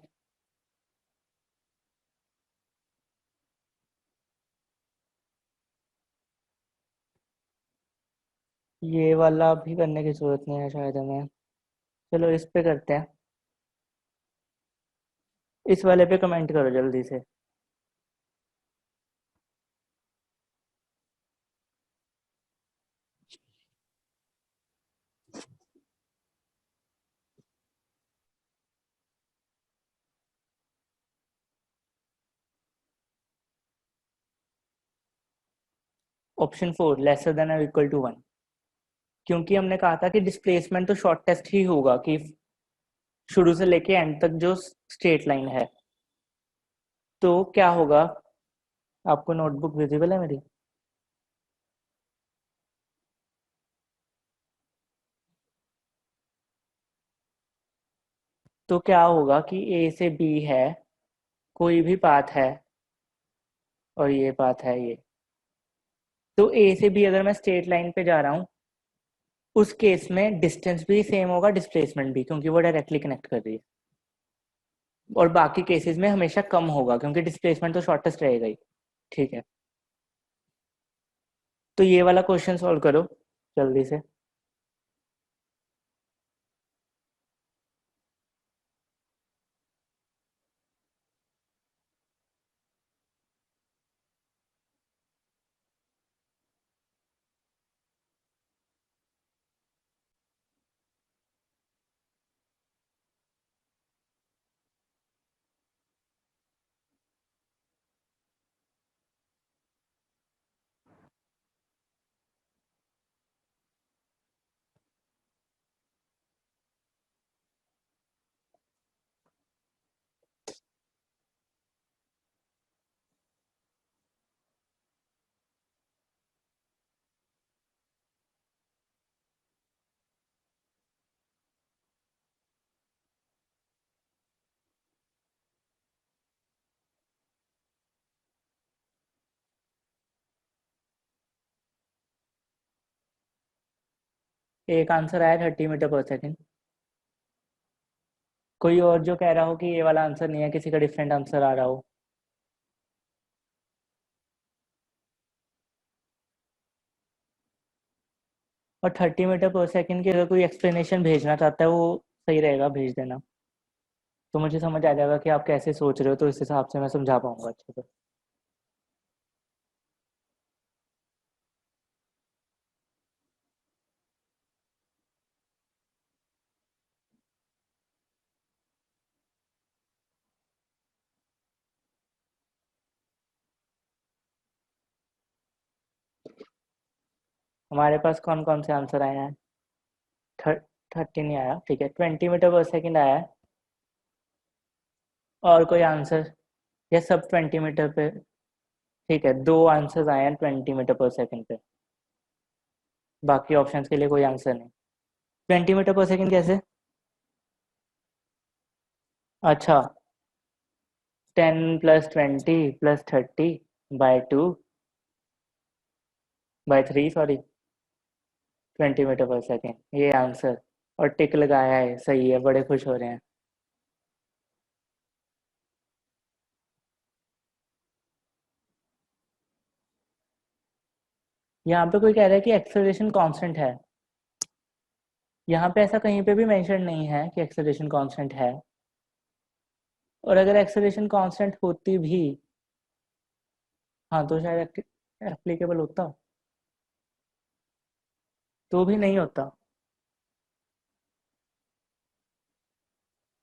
ये वाला भी करने की जरूरत नहीं है शायद हमें। चलो इस पे करते हैं। इस वाले पे कमेंट करो जल्दी से। ऑप्शन 4 लेसर देन और इक्वल टू 1। क्योंकि हमने कहा था कि डिस्प्लेसमेंट तो शॉर्टेस्ट ही होगा, कि शुरू से लेके एंड तक जो स्ट्रेट लाइन है। तो क्या होगा? आपको नोटबुक विजिबल है मेरी? तो क्या होगा कि ए से बी है, कोई भी पाथ है, और ये पाथ है ये। तो ए से बी अगर मैं स्ट्रेट लाइन पे जा रहा हूँ, उस केस में डिस्टेंस भी सेम होगा, डिस्प्लेसमेंट भी, क्योंकि वो डायरेक्टली कनेक्ट कर रही है। और बाकी केसेस में हमेशा कम होगा क्योंकि डिस्प्लेसमेंट तो शॉर्टेस्ट रहेगा ही। ठीक है, तो ये वाला क्वेश्चन सॉल्व करो जल्दी से। एक आंसर आया 30 मीटर पर सेकेंड। कोई और जो कह रहा हो कि ये वाला आंसर नहीं है, किसी का डिफरेंट आंसर आ रहा हो। और 30 मीटर पर सेकेंड की अगर कोई एक्सप्लेनेशन भेजना चाहता है वो सही रहेगा, भेज देना, तो मुझे समझ आ जाएगा कि आप कैसे सोच रहे हो, तो इस हिसाब से मैं समझा पाऊंगा अच्छे से। हमारे पास कौन कौन से आंसर आए हैं? 30 नहीं आया, ठीक है, 20 मीटर पर सेकेंड आया है। और कोई आंसर? या सब 20 मीटर पे? ठीक है, दो आंसर्स आए हैं 20 मीटर पर सेकेंड पे। बाकी ऑप्शंस के लिए कोई आंसर नहीं। 20 मीटर पर सेकेंड कैसे? अच्छा, 10 plus 20 plus 30 by 2 by 3, sorry, 20 metre per second, ये आंसर। और टिक लगाया है, सही है, बड़े खुश हो रहे हैं। यहाँ पे कोई कह रहा है कि एक्सेलरेशन कांस्टेंट है। यहाँ पे ऐसा कहीं पे भी मेंशन नहीं है कि एक्सेलरेशन कांस्टेंट है। और अगर एक्सेलरेशन कांस्टेंट होती भी, हाँ, तो शायद एप्लीकेबल होता, तो भी नहीं होता।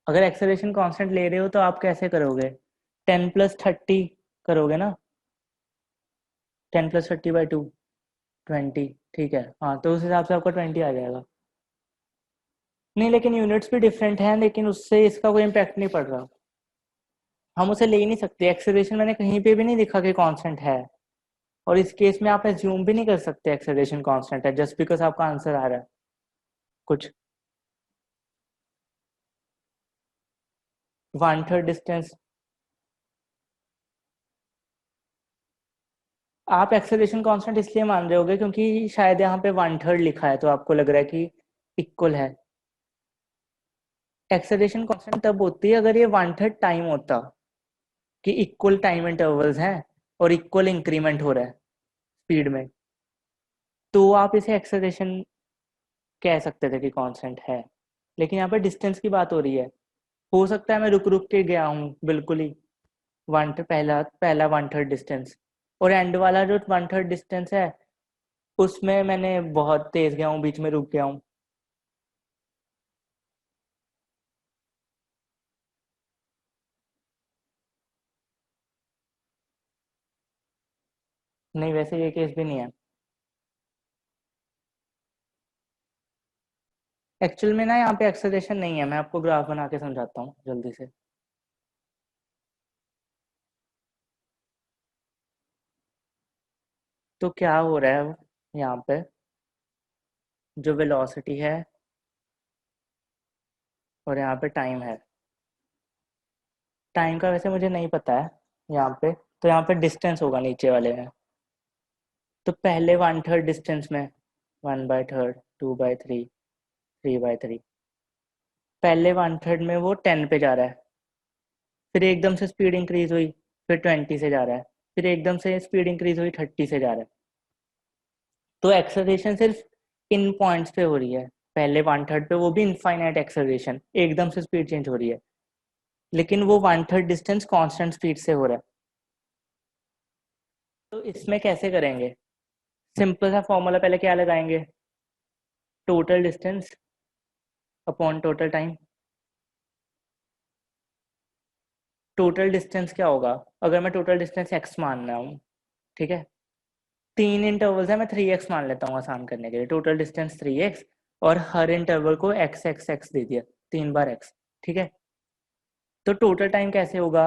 अगर एक्सेलरेशन कांस्टेंट ले रहे हो तो आप कैसे करोगे? 10 प्लस 30 करोगे ना? 10 प्लस 30 बाई 2, 20, ठीक है, हाँ, तो उस हिसाब से आपका 20 आ जाएगा। नहीं, लेकिन यूनिट्स भी डिफरेंट हैं, लेकिन उससे इसका कोई इम्पैक्ट नहीं पड़ रहा। हम उसे ले ही नहीं सकते, एक्सेलरेशन मैंने कहीं पे भी नहीं लिखा कि कांस्टेंट है। और इस केस में आप एज्यूम भी नहीं कर सकते एक्सेलरेशन कांस्टेंट है जस्ट बिकॉज आपका आंसर आ रहा है कुछ। 1/3 डिस्टेंस। आप एक्सेलरेशन कांस्टेंट इसलिए मान रहे होगे क्योंकि शायद यहाँ पे 1/3 लिखा है, तो आपको लग रहा है कि इक्वल है। एक्सेलरेशन कांस्टेंट तब होती है अगर ये 1/3 टाइम होता, कि इक्वल टाइम इंटरवल्स हैं और इक्वल इंक्रीमेंट हो रहा है स्पीड में, तो आप इसे एक्सेलरेशन कह सकते थे कि कांस्टेंट है। लेकिन यहाँ पे डिस्टेंस की बात हो रही है। हो सकता है मैं रुक रुक के गया हूँ बिल्कुल ही, वन पहला पहला 1/3 डिस्टेंस, और एंड वाला जो 1/3 डिस्टेंस है उसमें मैंने बहुत तेज गया हूँ, बीच में रुक गया हूँ। नहीं, वैसे ये केस भी नहीं है। एक्चुअल में ना यहाँ पे एक्सेलरेशन नहीं है, मैं आपको ग्राफ बना के समझाता हूँ जल्दी से। तो क्या हो रहा है यहाँ पे, जो वेलोसिटी है और यहाँ पे टाइम है। टाइम का वैसे मुझे नहीं पता है यहाँ पे, तो यहाँ पे डिस्टेंस होगा नीचे वाले में। तो पहले 1/3 डिस्टेंस में 1/3, 2/3, 3/3, पहले 1/3 में वो 10 पे जा रहा है, फिर एकदम से स्पीड इंक्रीज हुई, फिर 20 से जा रहा है, फिर एकदम से स्पीड इंक्रीज हुई, 30 से जा रहा है। तो एक्सेलरेशन सिर्फ इन पॉइंट्स पे हो रही है, पहले 1/3 पे, वो भी इनफाइनाइट एक्सेलरेशन, एकदम से स्पीड चेंज हो रही है, लेकिन वो 1/3 डिस्टेंस कांस्टेंट स्पीड से हो रहा है। तो इसमें कैसे करेंगे? सिंपल सा फॉर्मूला पहले क्या लगाएंगे? Total distance upon total time. Total distance क्या होगा? अगर मैं टोटल डिस्टेंस एक्स मान रहा हूँ, ठीक है, तीन इंटरवल्स है, मैं 3x मान लेता हूँ आसान करने के लिए, टोटल डिस्टेंस 3x, और हर इंटरवल को x x x दे दिया, 3 बार x, ठीक है। तो टोटल टाइम कैसे होगा?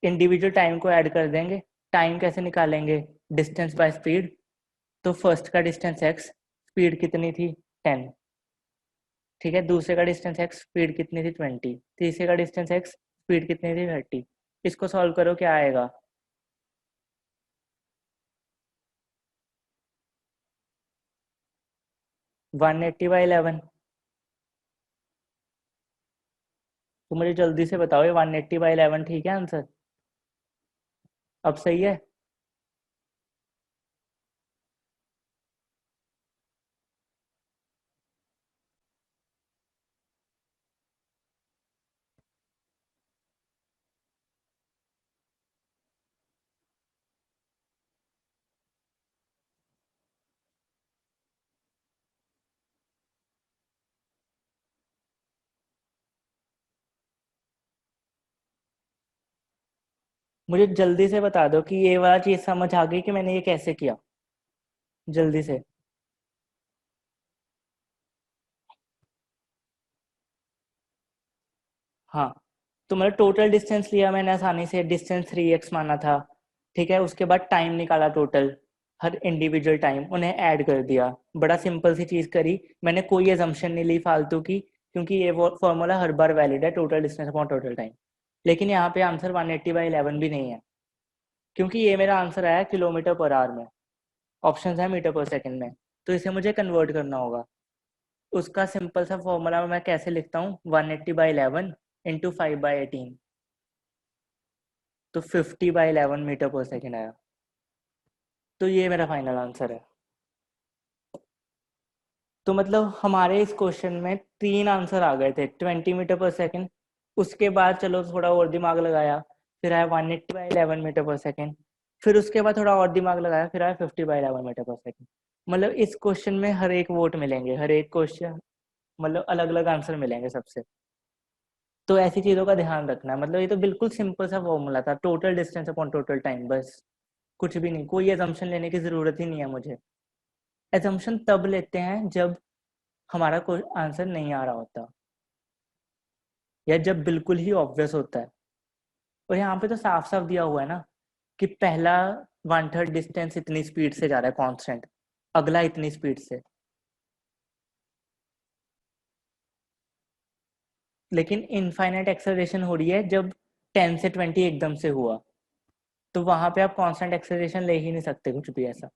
इंडिविजुअल टाइम को ऐड कर देंगे। टाइम कैसे निकालेंगे? Distance by speed. तो फर्स्ट का डिस्टेंस x, स्पीड कितनी थी? 10, ठीक है, दूसरे का डिस्टेंस x, स्पीड कितनी थी? 20, तीसरे का डिस्टेंस x, स्पीड कितनी थी? 30। इसको सॉल्व करो, क्या आएगा? 180/11। तो मुझे जल्दी से बताओ, ये 180/11 ठीक है आंसर? अब सही है? मुझे जल्दी से बता दो कि ये वाला चीज समझ आ गई कि मैंने ये कैसे किया, जल्दी से। हाँ, तो मतलब टोटल डिस्टेंस लिया मैंने आसानी से, डिस्टेंस 3x माना था। ठीक है, उसके बाद टाइम निकाला टोटल, हर इंडिविजुअल टाइम उन्हें ऐड कर दिया। बड़ा सिंपल सी चीज़ करी, मैंने कोई एजम्पशन नहीं ली फालतू की, क्योंकि ये वो फॉर्मूला हर बार वैलिड है, total distance upon total time. लेकिन यहाँ पे आंसर 180/11 भी नहीं है, क्योंकि ये मेरा आंसर आया किलोमीटर पर आवर में, ऑप्शन है मीटर पर सेकेंड में। तो इसे मुझे कन्वर्ट करना होगा। उसका सिंपल सा फॉर्मूला मैं कैसे लिखता हूँ, 180/11 इंटू 5/18, तो 50/11 मीटर पर सेकेंड आया। तो ये मेरा फाइनल आंसर है। तो मतलब हमारे इस क्वेश्चन में 3 आंसर आ गए थे, 20 मीटर पर सेकेंड। उसके बाद चलो थोड़ा और दिमाग लगाया, फिर आया 180/11 मीटर पर सेकेंड। फिर उसके बाद थोड़ा और दिमाग लगाया, फिर आया 50/11 मीटर पर सेकेंड। मतलब इस क्वेश्चन में हर एक वोट मिलेंगे, हर एक क्वेश्चन मतलब अलग अलग आंसर मिलेंगे सबसे। तो ऐसी चीज़ों का ध्यान रखना है। मतलब ये तो बिल्कुल सिंपल सा फॉर्मूला था, total distance upon total time, बस। कुछ भी नहीं, कोई एजम्पशन लेने की ज़रूरत ही नहीं है मुझे। एजम्पशन तब लेते हैं जब हमारा कोई आंसर नहीं आ रहा होता, या जब बिल्कुल ही ऑब्वियस होता है। और यहाँ पे तो साफ साफ दिया हुआ है ना कि पहला 1/3 डिस्टेंस इतनी स्पीड से जा रहा है कांस्टेंट, अगला इतनी स्पीड से। लेकिन इनफाइनाइट एक्सेलरेशन हो रही है जब 10 से 20 एकदम से हुआ, तो वहां पे आप कांस्टेंट एक्सेलरेशन ले ही नहीं सकते कुछ भी ऐसा।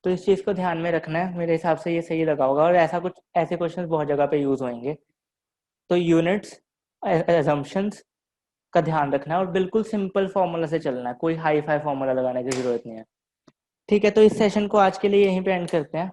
तो इस चीज़ को ध्यान में रखना है, मेरे हिसाब से ये सही लगा होगा। और ऐसा कुछ ऐसे क्वेश्चंस बहुत जगह पे यूज होंगे। तो यूनिट्स, एजम्पशंस का ध्यान रखना है, और बिल्कुल सिंपल फॉर्मूला से चलना है, कोई हाई फाई फॉर्मूला लगाने की जरूरत नहीं है। ठीक है, तो इस सेशन को आज के लिए यहीं पे एंड करते हैं।